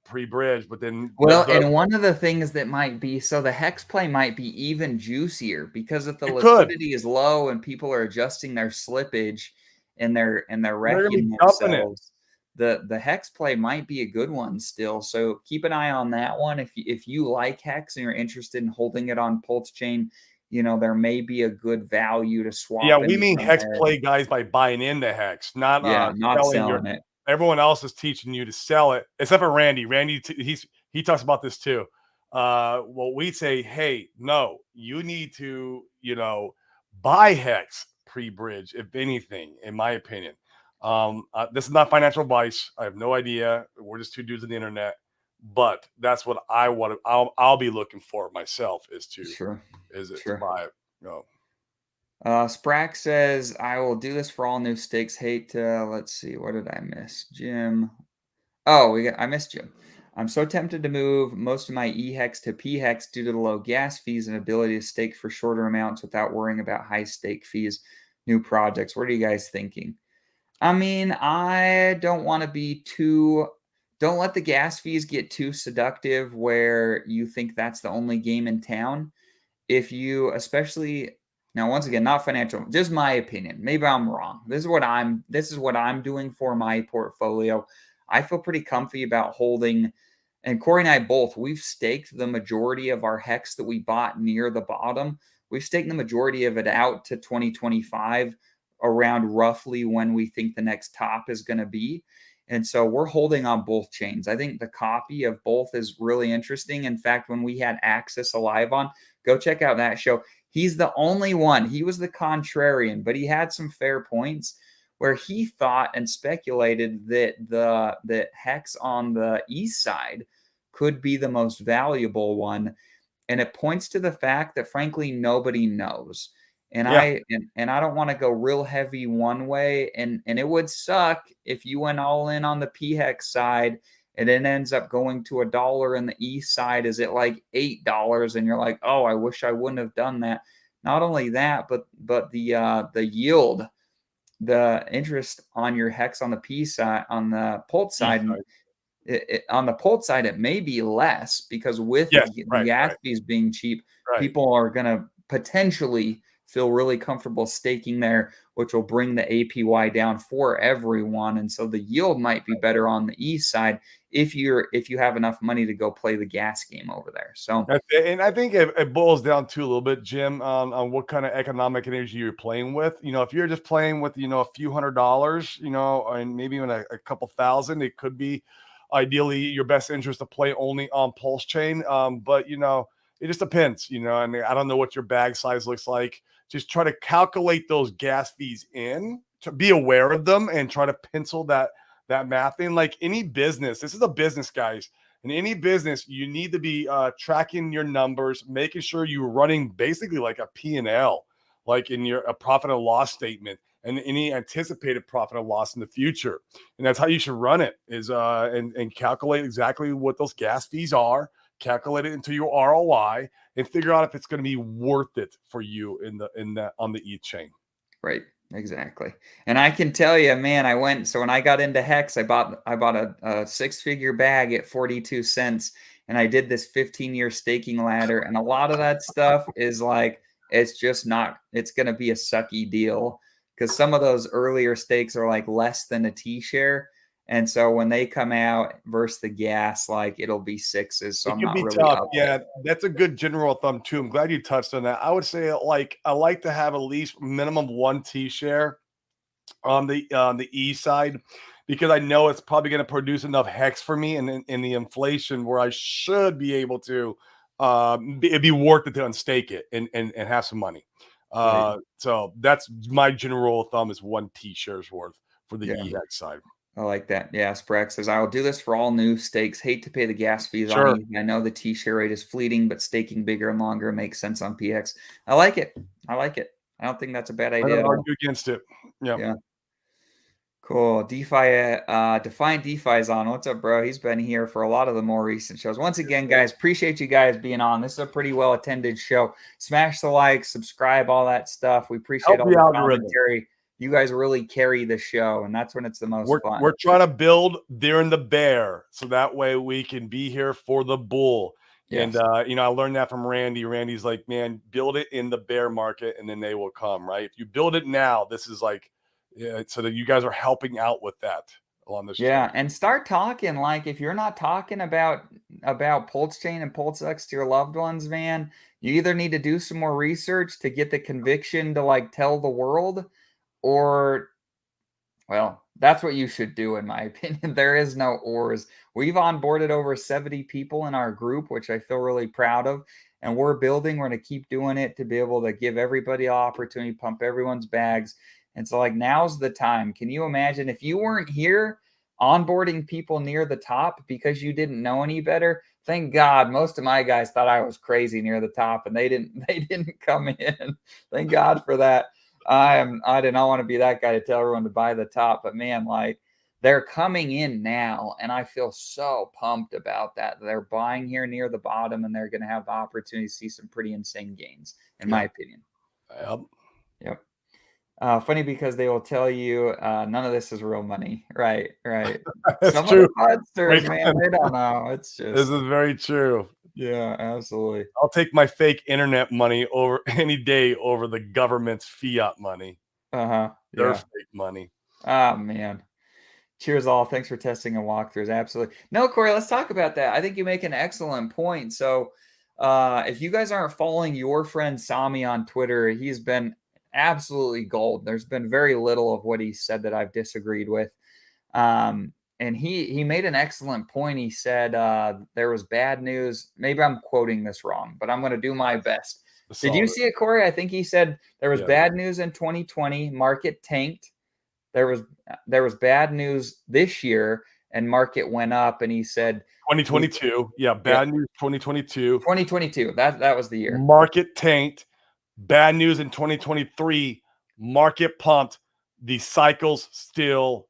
pre-bridge, but then and one of the things that might be, so the hex play might be even juicier, because if the liquidity is low and people are adjusting their slippage and they're wrecking themselves, the hex play might be a good one still. So keep an eye on that one. If you like hex and you're interested in holding it on Pulsechain, there may be a good value to swap. Yeah, we mean hex play, guys, by buying into hex, not selling it. Everyone else is teaching you to sell it, except for Randy. Randy, he talks about this too. Well, we say, hey, no, you need to, buy hex pre-bridge, if anything, in my opinion. This is not financial advice. I have no idea. We're just two dudes on the internet, but that's what I want to. I'll be looking for myself is to buy it. Sprack says, I will do this for all new stakes. Let's see, what did I miss? Jim. Oh, I missed Jim. I'm so tempted to move most of my E-Hex to P-Hex due to the low gas fees and ability to stake for shorter amounts without worrying about high stake fees, new projects. What are you guys thinking? I mean, I don't want to be don't let the gas fees get too seductive where you think that's the only game in town. If you, especially now, once again, not financial, just my opinion. Maybe I'm wrong. This is what I'm doing for my portfolio. I feel pretty comfy about holding, and Corey and I both, we've staked the majority of our hex that we bought near the bottom. We've staked the majority of it out to 2025, around roughly when we think the next top is going to be. And so we're holding on both chains. I think the copy of both is really interesting. In fact, when we had Axis Alive on, go check out that show. He's the only one. He was the contrarian, but he had some fair points where he thought and speculated that the hex on the east side could be the most valuable one. And it points to the fact that, frankly, nobody knows. And I don't want to go real heavy one way. And it would suck if you went all in on the P-Hex side and it ends up going to $1 and the east side is at like $8, and you're like, oh, I wish I wouldn't have done that. Not only that, but the yield, the interest on your hex on the P side, on the Pulse side, on the Pulse side, it may be less because with the gas fees being cheap, people are going to potentially feel really comfortable staking there, which will bring the APY down for everyone. And so the yield might be better on the east side if you have enough money to go play the gas game over there. So, and I think it boils down to a little bit, Jim, on what kind of economic energy you're playing with. If you're just playing with, a few $100s, and maybe even a couple thousand, it could be ideally your best interest to play only on Pulsechain. But it just depends, and I don't know what your bag size looks like. Just try to calculate those gas fees in, to be aware of them, and try to pencil that math in. Like any business, this is a business, guys. In any business, you need to be tracking your numbers, making sure you're running basically like a P&L, like in a profit and loss statement, and any anticipated profit or loss in the future. And that's how you should run it, is and calculate exactly what those gas fees are, calculate it into your ROI, and figure out if it's going to be worth it for you on the ETH chain. Right. Exactly. And I can tell you, man, so when I got into Hex, I bought a 6-figure bag at 42 cents, and I did this 15-year staking ladder. And a lot of that stuff is like, it's going to be a sucky deal, because some of those earlier stakes are like less than a T-share. And so when they come out versus the gas, like it'll be sixes. So I'm not really tough. Yeah, that's a good general thumb too. I'm glad you touched on that. I would say I like to have at least minimum 1 T share on the E side. because I know it's probably going to produce enough hex for me in the inflation where I should be able to it'd be worth it to unstake it and have some money. Right. So that's my general rule of thumb is 1 T shares worth for the Yeah. EHEX side. I like that. Yeah, Sprex says, I will do this for all new stakes. Hate to pay the gas fees on Sure. easy. I know the T share rate is fleeting, but staking bigger and longer makes sense on PX. I like it. I like it. I don't think that's a bad I idea don't at all. argue against it. Yeah. Yeah. Cool. DeFi, Defiant DeFi is on. What's up, bro? He's been here for a lot of the more recent shows. Once again, guys, appreciate you guys being on. This is a pretty well attended show. Smash the like, subscribe, all that stuff. We appreciate Help all the the algorithm. commentary. You guys really carry the show, and that's when it's the most fun. We're trying to build during the bear, so that way we can be here for the bull. Yes. And you know, I learned that from Randy. Randy's like, man, build it in the bear market, and then they will come. Right? If you build it now, this is like, yeah, so that you guys are helping out with that along this Yeah, journey. and start talking. Like if you're not talking about Pulsechain and Pulsex to your loved ones, man, you either need to do some more research to get the conviction to like tell the world, or well, that's what you should do, in my opinion. There is no ors. We've onboarded over 70 people in our group, which I feel really proud of. And we're building, we're going to keep doing it to be able to give everybody an opportunity, pump everyone's bags. And so, like, now's the time. Can you imagine if you weren't here onboarding people near the top because you didn't know any better? Thank God most of my guys thought I was crazy near the top and they didn't come in. Thank God for that. I did not want to be that guy to tell everyone to buy the top, but man, like they're coming in now, and I feel so pumped about that. They're buying here near the bottom, and they're going to have the opportunity to see some pretty insane gains, in my opinion. Yep. Yep. Funny because they will tell you none of this is real money. Right, right. That's Some true. of the fraudsters, man, they don't know. It's This just is very true. yeah, absolutely. I'll take my fake internet money over any day over the government's fiat money. Uh-huh. Their Yeah. fake money. Oh man. Cheers, all. Thanks for testing and walkthroughs. Absolutely. No, Corey, let's talk about that. I think you make an excellent point. So, if you guys aren't following your friend Sami on Twitter, he's been absolutely gold. There's been very little of what he said that I've disagreed with. And he made an excellent point. He said there was bad news. Maybe I'm quoting this wrong, but I'm going to do my best. Did you see it, Corey? I think he said there was bad news in 2020. Market tanked. There was bad news this year and market went up, and he said 2022. Yeah, bad news 2022. 2022. That was the year. Market tanked. Bad news in 2023. Market pumped. The cycle's still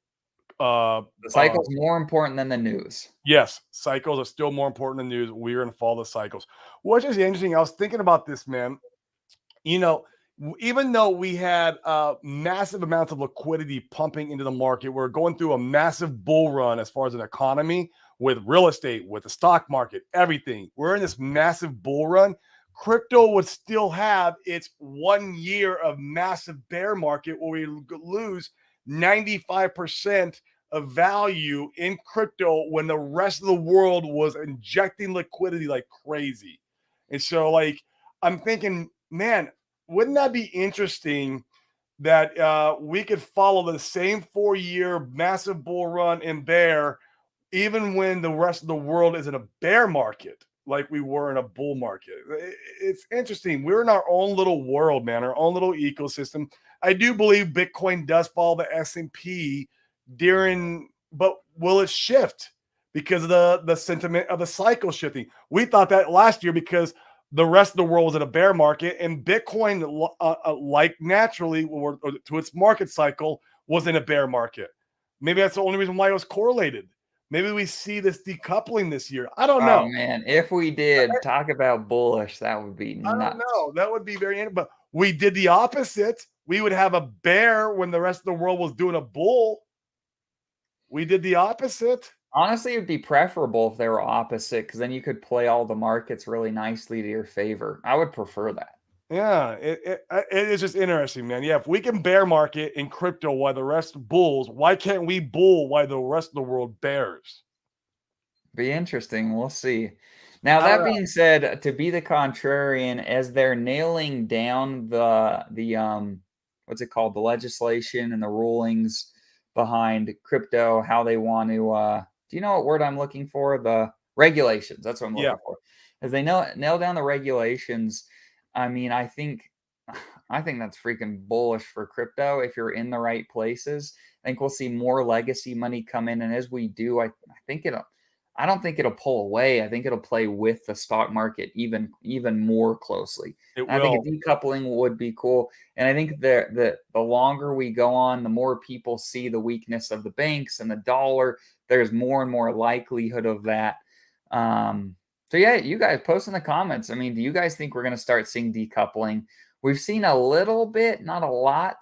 The cycle's more important than the news. Yes, cycles are still more important than news. We're going to follow the cycles. Which is interesting. I was thinking about this, man. You know, even though we had massive amounts of liquidity pumping into the market, we're going through a massive bull run as far as an economy with real estate, with the stock market, everything. We're in this massive bull run. Crypto would still have its 1 year of massive bear market where we lose 95% of value in crypto when the rest of the world was injecting liquidity like crazy. And so, like, I'm thinking, man, wouldn't that be interesting that we could follow the same 4 year massive bull run in bear, even when the rest of the world is in a bear market, like we were in a bull market? It's interesting. We're in our own little world, man, our own little ecosystem. I do believe Bitcoin does follow the S&P but will it shift because of the sentiment of the cycle shifting? We thought that last year because the rest of the world was in a bear market, and Bitcoin, like naturally, or to its market cycle, was in a bear market. Maybe that's the only reason why it was correlated. Maybe we see this decoupling this year. I don't know. Oh man, if we did talk about bullish, that would be I nuts. don't know. That would be very interesting. But we did the opposite. We would have a bear when the rest of the world was doing a bull. We did the opposite. Honestly, it would be preferable if they were opposite, because then you could play all the markets really nicely to your favor. I would prefer that. Yeah, it is just interesting, man. Yeah, if we can bear market in crypto while the rest bulls, why can't we bull while the rest of the world bears? Be interesting. We'll see. Now, that being said, to be the contrarian, as they're nailing down the what's it called, the legislation and the rulings behind crypto, how they want to. Do you know what word I'm looking for? The regulations. That's what I'm Yeah. looking for. As they nail down the regulations, I mean, I think that's freaking bullish for crypto if you're in the right places. I think we'll see more legacy money come in, and as we do, I think it'll. I don't think it'll pull away. I think it'll play with the stock market even more closely. It And I think will. a decoupling would be cool. And I think the longer we go on, the more people see the weakness of the banks and the dollar. There's more and more likelihood of that. So yeah, you guys post in the comments. I mean, do you guys think we're going to start seeing decoupling? We've seen a little bit, not a lot.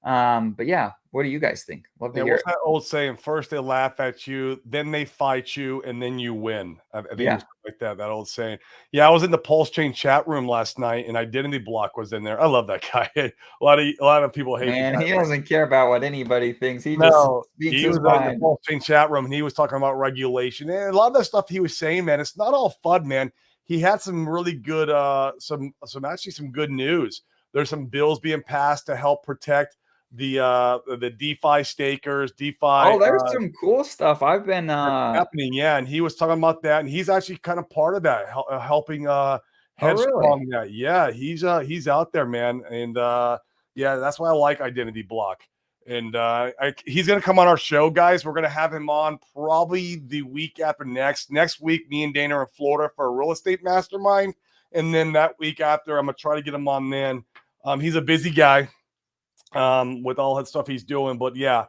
But yeah, what do you guys think? Love to Yeah, hear what's it. that old saying? First they laugh at you, then they fight you, and then you win. I think it Yeah, was like that. That old saying. Yeah, I was in the Pulsechain chat room last night, and Identity Block was in there. I love that guy. A lot of people hate the man, guy. he doesn't care about what anybody thinks. He just No, speaks he his was in the mind. Pulsechain chat room, and he was talking about regulation, and a lot of that stuff he was saying, man, it's not all fun, man. He had some really good, some good news. There's some bills being passed to help protect the DeFi stakers, DeFi Oh, there's some cool stuff. I've been that's happening, yeah, and he was talking about that, and he's actually kind of part of that, helping oh really? headstrong that. Yeah, he's out there, man, and yeah, that's why I like Identity Block. And he's gonna come on our show, guys. We're gonna have him on probably the week after next. Next week, me and Dana are in Florida for a real estate mastermind, and then that week after, I'm gonna try to get him on then. He's a busy guy with all that stuff he's doing. But yeah,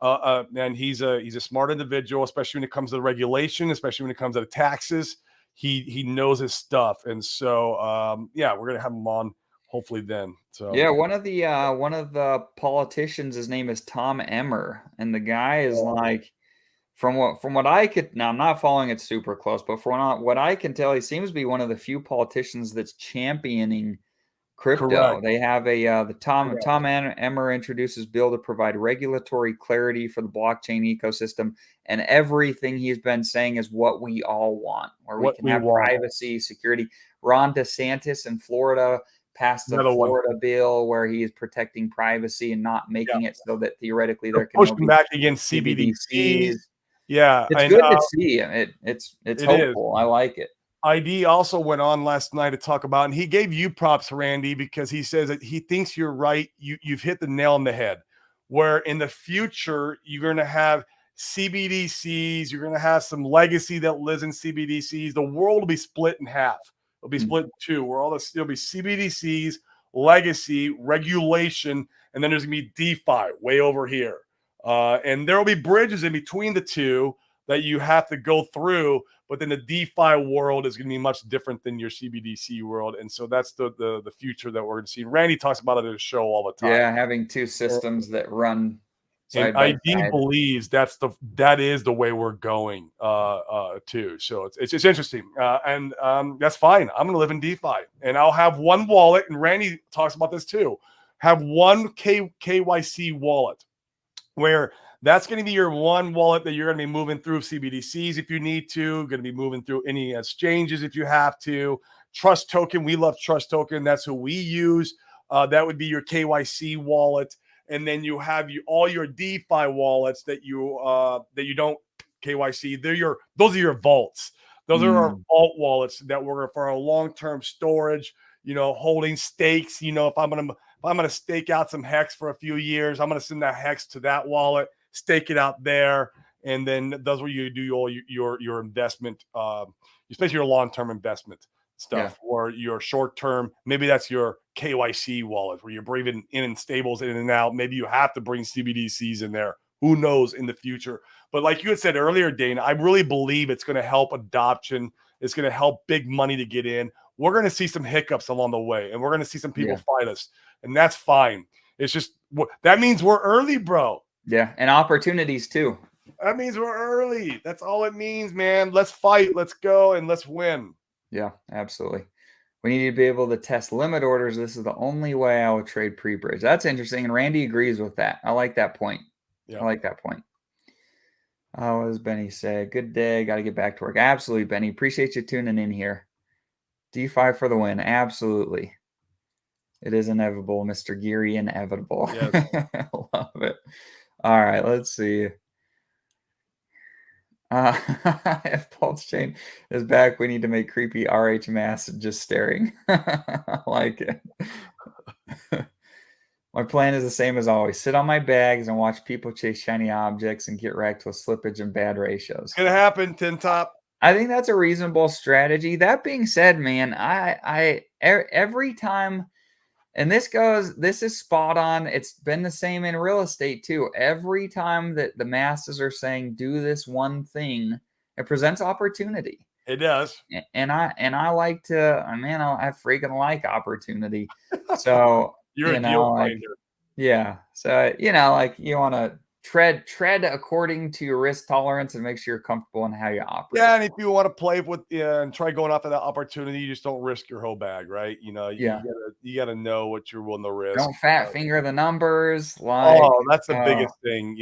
and he's a smart individual, especially when it comes to the regulation, especially when it comes to the taxes. He knows his stuff, and so yeah, we're gonna have him on hopefully then. So Yeah, one of the politicians, his name is Tom Emmer, and the guy is like from what I could now I'm not following it super close, but from what I can tell, he seems to be one of the few politicians that's championing crypto. correct, They have the correct. Emmer introduces bill to provide regulatory clarity for the blockchain ecosystem, and everything he's been saying is what we all want, where we What can we have want, privacy, security. Ron DeSantis in Florida passed a another one. Florida bill where he is protecting privacy and not Yeah, making it so that theoretically they're there can no pushing be back against CBDCs. CBDCs. Yeah, It's and good to see. It's it is. hopeful. I like it. ID also went on last night to talk about, and he gave you props, Randy, because he says that he thinks you're right. You've hit the nail on the head. Where in the future you're going to have CBDCs, you're going to have some legacy that lives in CBDCs. The world will be split in half. It'll be Mm, split in two. Where all this, there'll be CBDCs, legacy, regulation, and then there's going to be DeFi way over here. And there will be bridges in between the two that you have to go through, but then the DeFi world is going to be much different than your CBDC world, and so that's the future that we're going to see. Randy talks about it at his show all the time, yeah, having two systems that run and side by ID side. believes that is the way we're going too. So it's interesting, and that's fine. I'm going to live in DeFi, and I'll have one wallet. And Randy talks about this too. Have one KYC wallet where that's going to be your one wallet that you're going to be moving through CBDCs if you need to, going to be moving through any exchanges if you have to. Trust token, we love Trust token. That's who we use. That would be your KYC wallet, and then you have all your DeFi wallets that you don't KYC. Those are your vaults. Those are our Mm, vault wallets that were for our long-term storage. Holding stakes. If I'm gonna stake out some hex for a few years, I'm gonna send that hex to that wallet, stake it out there, and then that's where you do all your investment, especially your long term investment yeah, stuff, or your short term. Maybe that's your KYC wallet where you're bringing in and stables in and out. Maybe you have to bring CBDCs in there. Who knows in the future? But like you had said earlier, Dana, I really believe it's going to help adoption. It's going to help big money to get in. We're going to see some hiccups along the way, and we're going to see some people yeah, fight us, and that's fine. It's just that means we're early, bro. yeah, and opportunities too. That means we're early. That's all it means, man. Let's fight. Let's go, and let's win. Yeah, absolutely. We need to be able to test limit orders. This is the only way I would trade pre-bridge. That's interesting, and Randy agrees with that. I like that point. I Yeah. like that point. What does Benny say? Good day. Got to get back to work. Absolutely, Benny. Appreciate you tuning in here. D5 for the win. Absolutely. It is inevitable, Mr. Geary. Inevitable. Yes. Love it. All right, let's see. If Pulsechain is back, we need to make creepy RH mass just staring. I like it. My plan is the same as always. Sit on my bags and watch people chase shiny objects and get wrecked with slippage and bad It's ratios. gonna happen, Tin Top. I think that's a reasonable strategy. That being said, man, every time, and this is spot on. It's been the same in real estate too. Every time that the masses are saying do this one thing, it presents opportunity. It does. And I like to, man, I freaking like opportunity. So, You're a deal like, finder. yeah. So, like you want to tread according to your risk tolerance and make sure you're comfortable in how you operate. Yeah, and if you want to play with and try going off of that opportunity, you just don't risk your whole bag, right? Yeah. You gotta know what you're willing to risk. Don't fat finger the numbers. Like, Oh, that's the biggest thing.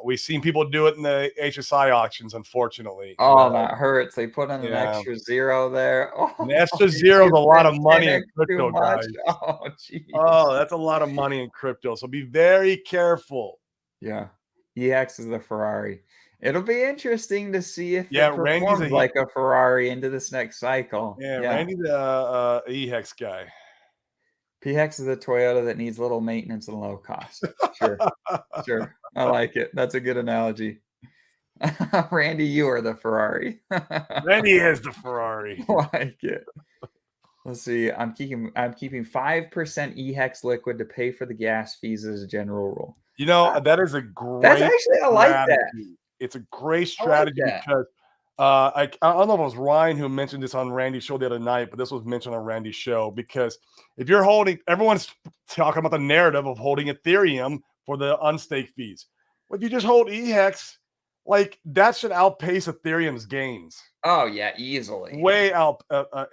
We've seen people do it in the HSI auctions, unfortunately. oh, that hurts. They put in an Yeah, extra zero there. an Oh, extra zero is a you lot of bet money in 10x too crypto, much. guys. Oh, jeez. Oh, that's a lot of money in crypto. So be very careful. Yeah. EX is the Ferrari. It'll be interesting to see if Yeah, it Randy's performs like a Ferrari into this next cycle. Yeah. Randy's a EHEX guy. PX is the Toyota that needs little maintenance and low cost. Sure. Sure. I like it. That's a good analogy. Randy, you are the Ferrari. Randy is the Ferrari. Like it. Let's see. I'm keeping 5% EHEX liquid to pay for the gas fees as a general rule. That is a That's great actually, I like that. strategy. It's a great I like strategy that. because I don't know if it was Ryan who mentioned this on Randy's show the other night, but this was mentioned on Randy's show because if you're holding, everyone's talking about the narrative of holding Ethereum for the unstaked fees. But if you just hold EHEX, like that should outpace Ethereum's gains. Oh yeah, easily. Way out,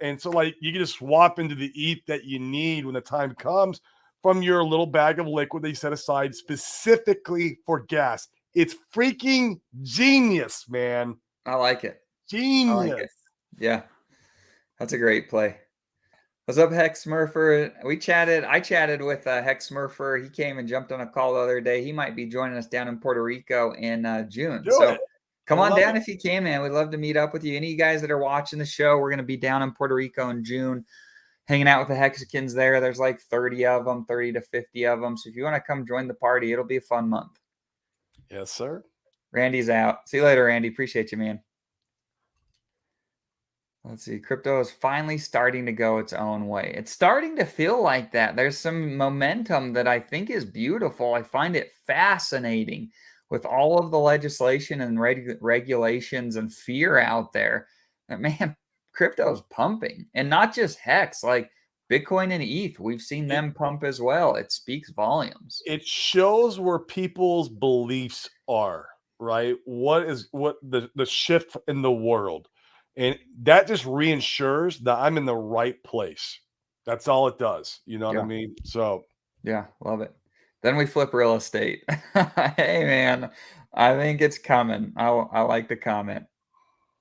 and so like you can just swap into the ETH that you need when the time comes from your little bag of liquid that you set aside specifically for gas. It's freaking genius, man. I like it. I like it. Genius. Yeah, that's a great play. What's up, Hex Smurfer? I chatted with Hex Smurfer. He came and jumped on a call the other day. He might be joining us down in Puerto Rico in June. Do So it. I come on love down it. if you can, man. We'd love to meet up with you. Any of you guys that are watching the show, we're going to be down in Puerto Rico in June, hanging out with the Hexicans there. There's like 30 of them, 30 to 50 of them. So if you want to come join the party, it'll be a fun month. Yes, sir. Randy's out. See you later, Randy. Appreciate you, man. Let's see. Crypto is finally starting to go its own way. It's starting to feel like that. There's some momentum that I think is beautiful. I find it fascinating with all of the legislation and regulations and fear out there. That, man, crypto is pumping, and not just Hex, like Bitcoin and ETH. We've seen them pump as well. It speaks volumes. It shows where people's beliefs are, right? What the shift in the world. And that just reinsures that I'm in the right place. That's all it does. You know what I mean? So yeah, love it. Then we flip real estate. Hey man, I think it's coming. I like the comment.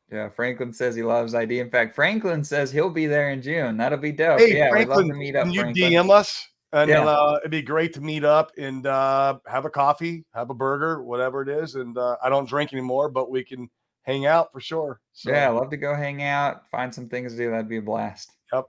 Yeah, Franklin says he loves ID. In fact, Franklin says he'll be there in June. That'll be dope. hey, Yeah, we'd love Franklin, to meet can up, you Franklin. DM us? And Yeah. it'd be great to meet up and have a coffee, have a burger, whatever it is. And I don't drink anymore, but we can hang out for sure. So Yeah, I'd love to go hang out, find some things to do. That'd be a blast. yep.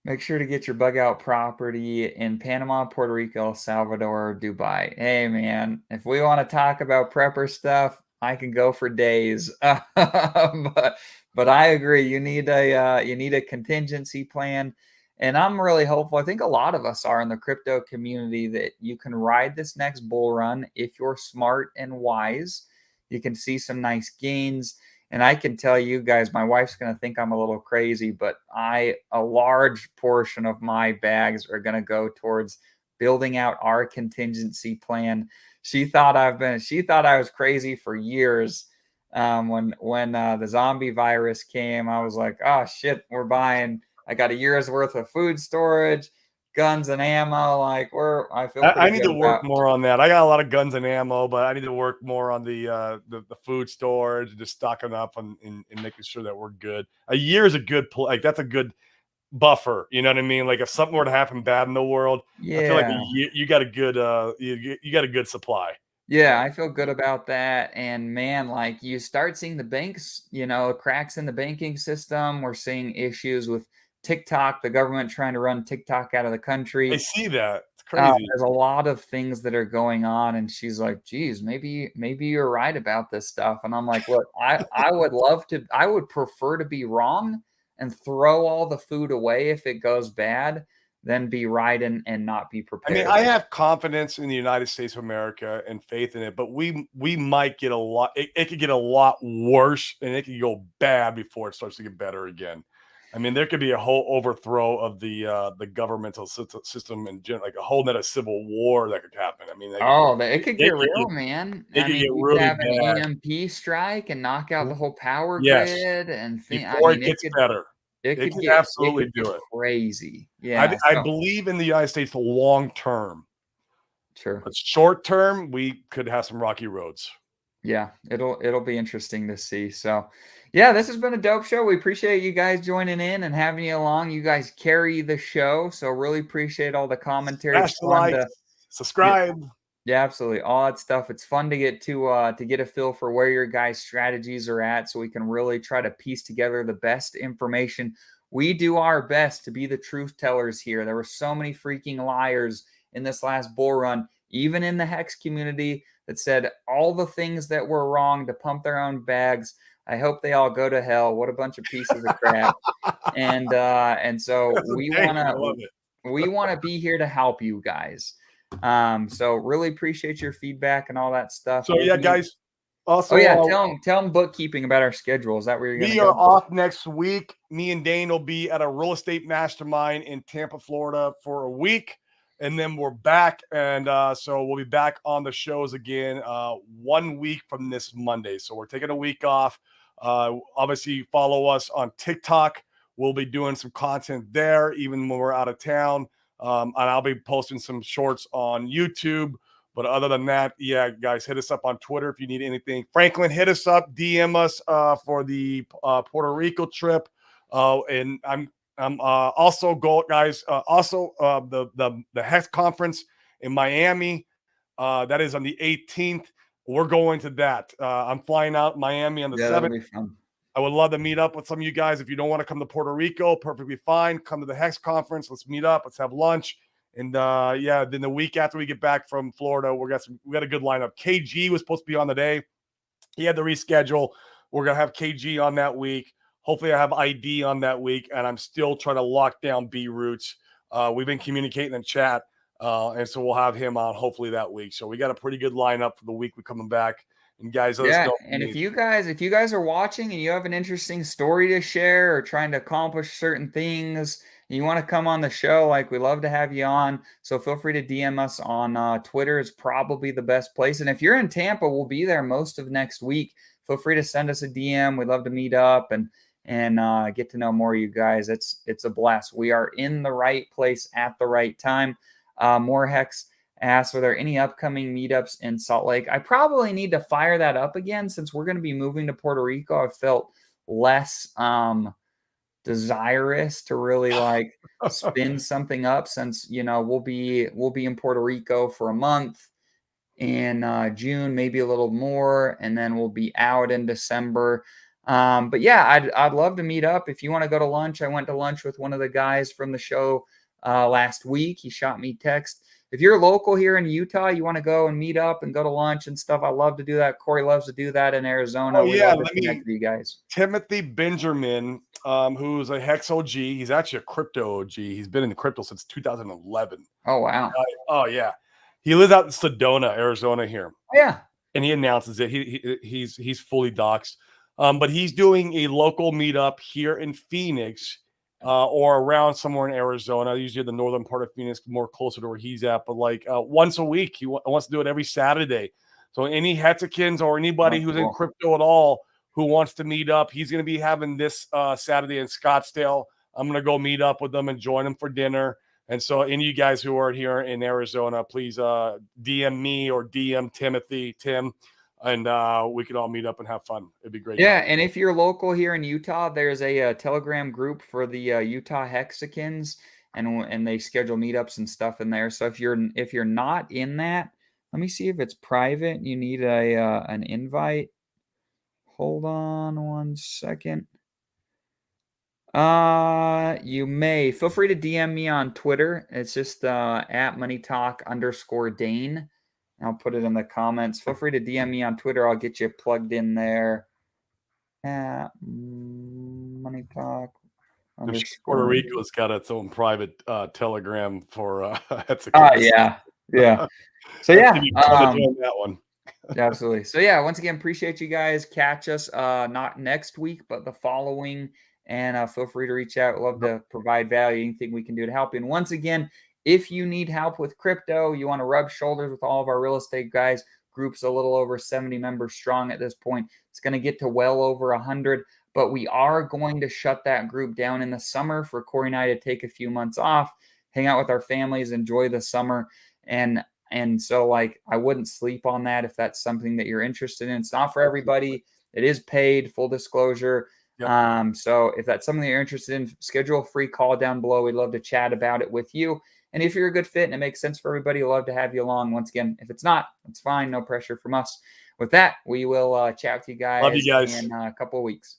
Make sure to get your bug out property in Panama, Puerto Rico, El Salvador, Dubai. Hey man, if we want to talk about prepper stuff, I can go for days. But I agree. You need a contingency plan, and I'm really hopeful. I think a lot of us are in the crypto community that you can ride this next bull run if you're smart and wise. You can see some nice gains. And I can tell you guys, my wife's going to think I'm a little crazy, but a large portion of my bags are going to go towards building out our contingency plan. She thought I was crazy for years. When the zombie virus came, I was like, oh shit, I got a year's worth of food storage, guns and ammo. Like I feel pretty I need good to work about. more on that. I got a lot of guns and ammo, but I need to work more on the food storage, just stocking up and making sure that we're good. A year is a good like that's a good buffer. You know what I mean? Like if something were to happen bad in the world, I feel like Yeah. you got a good you got a good supply. Yeah, I feel good about that. And man, like you start seeing the banks, cracks in the banking system. We're seeing issues with TikTok, the government trying to run TikTok out of the I country. see that. It's crazy. There's a lot of things that are going on, and she's like, "Geez, maybe you're right about this stuff." And I'm like, "Look, I would love to. I would prefer to be wrong and throw all the food away if it goes bad, than be right and not be I mean, prepared." I have confidence in the United States of America and faith in it, but we might get a lot. It could get a lot worse, and it could go bad before it starts to get better again. I mean, there could be a whole overthrow of the governmental system and like a whole net of civil war that could happen. I mean, like Oh, it could get it could real, get man. it I could mean, get you could really have an bad. EMP strike and knock out the whole power Yes, grid and I before mean, it gets better, it could it absolutely could get do it. crazy. Yeah, I so believe in the United States long term, sure. but short term, we could have some rocky roads. Yeah, it'll be interesting to see. So, yeah, this has been a dope show. We appreciate you guys joining in and having you along. You guys carry the show, so really appreciate all the commentary. It's Smash the fun like, to yeah, subscribe. yeah, absolutely. All that stuff. It's fun to get a feel for where your guys' strategies are at so we can really try to piece together the best information. We do our best to be the truth tellers here. There were so many freaking liars in this last bull run, even in the Hex community, that said all the things that were wrong to pump their own bags. I hope they all go to hell. What a bunch of pieces of crap. And so That's a dang. I love it. we wanna be here to help you guys. So really appreciate your feedback and all that stuff. So We'll yeah, be guys. Oh Also, yeah, tell them bookkeeping about our schedule. Is that where you're gonna we are go? off next week. Me and Dane will be at a real estate mastermind in Tampa, Florida for a week. And then we're back. And so we'll be back on the shows again 1 week from this Monday. So we're taking a week off. Obviously, follow us on TikTok. We'll be doing some content there, even when we're out of town. And I'll be posting some shorts on YouTube. But other than that, yeah, guys, hit us up on Twitter if you need anything. Franklin, hit us up, DM us for the Puerto Rico trip. And I'm also guys. Also, the Hex conference in Miami. That is on the 18th. We're going to that. I'm flying out Miami on the Yeah, that'll 7th. be fun. I would love to meet up with some of you guys. If you don't want to come to Puerto Rico, perfectly fine. Come to the Hex conference. Let's meet up. Let's have lunch. And yeah, then the week after we get back from Florida, we got a good lineup. KG was supposed to be on the day. He had to reschedule. We're gonna have KG on that week. Hopefully, I have ID on that week, and I'm still trying to lock down B Roots. We've been communicating in chat, and so we'll have him on hopefully that week. So we got a pretty good lineup for the week we're coming back. And guys, let us Yeah, know if you and need. if you guys are watching and you have an interesting story to share or trying to accomplish certain things, and you want to come on the show, like we love to have you on. So feel free to DM us on Twitter is probably the best place. And if you're in Tampa, we'll be there most of next week. Feel free to send us a DM. We'd love to meet up and get to know more of you guys. It's a blast. We are in the right place at the right time. More Hex asked, are there any upcoming meetups in Salt Lake? I probably need to fire that up again since we're going to be moving to Puerto Rico. I felt less desirous to really like spin something up since we'll be in Puerto Rico for a month in June, maybe a little more, and then we'll be out in December. But yeah, I'd love to meet up. If you want to go to lunch, I went to lunch with one of the guys from the show last week. He shot me text. If you're local here in Utah, you want to go and meet up and go to lunch and stuff, I love to do that. Corey loves to do that in Oh Arizona. We yeah, love to let connect me. with you guys. Timothy Benjamin, who's a Hex OG. He's actually a crypto OG. He's been in crypto since 2011. Oh wow. Oh yeah, he lives out in Sedona, Arizona here, Yeah. and he announces it. He's fully doxxed, but he's doing a local meetup here in Phoenix, or around somewhere in Arizona. Usually the northern part of Phoenix, more closer to where he's at. But like once a week, he wants to do it every Saturday. So any Hexicans or anybody Oh, who's in cool. crypto at all who wants to meet up, he's going to be having this Saturday in Scottsdale. I'm going to go meet up with them and join them for dinner. And so, any of you guys who are here in Arizona, please DM me or DM Tim, and we can all meet up and have fun. It'd be great. Yeah, and if you're local here in Utah, there's a, Telegram group for the Utah Hexicans, and they schedule meetups and stuff in there. So if you're not in that, Let me see if it's private. You need a an invite. Hold on one second. You may. Feel free to DM me on Twitter. It's just at moneytalk_Dane. I'll put it in the comments. Feel free to DM me on Twitter. I'll get you plugged in there. At Money Talk Puerto underscore. Rico's got its own private Telegram for that's a Oh case. yeah, yeah. So That's yeah, gonna be fun to join that one. absolutely. So yeah, once again, appreciate you guys. Catch us not next week, but the following. And feel free to reach out. Love to provide value. Anything we can do to help. And once again, if you need help with crypto, you want to rub shoulders with all of our real estate guys. Group's a little over 70 members strong at this point. It's going to get to well over 100. But we are going to shut that group down in the summer for Corey and I to take a few months off, hang out with our families, enjoy the summer. And so, like, I wouldn't sleep on that if that's something that you're interested in. It's not for everybody. It is paid, full disclosure. Yep. So if that's something that you're interested in, schedule a free call down below. We'd love to chat about it with you. And if you're a good fit and it makes sense for everybody, we'd love to have you along. Once again, if it's not, it's fine. No pressure from us. With that, we will chat with you Love you guys guys. in a couple of weeks.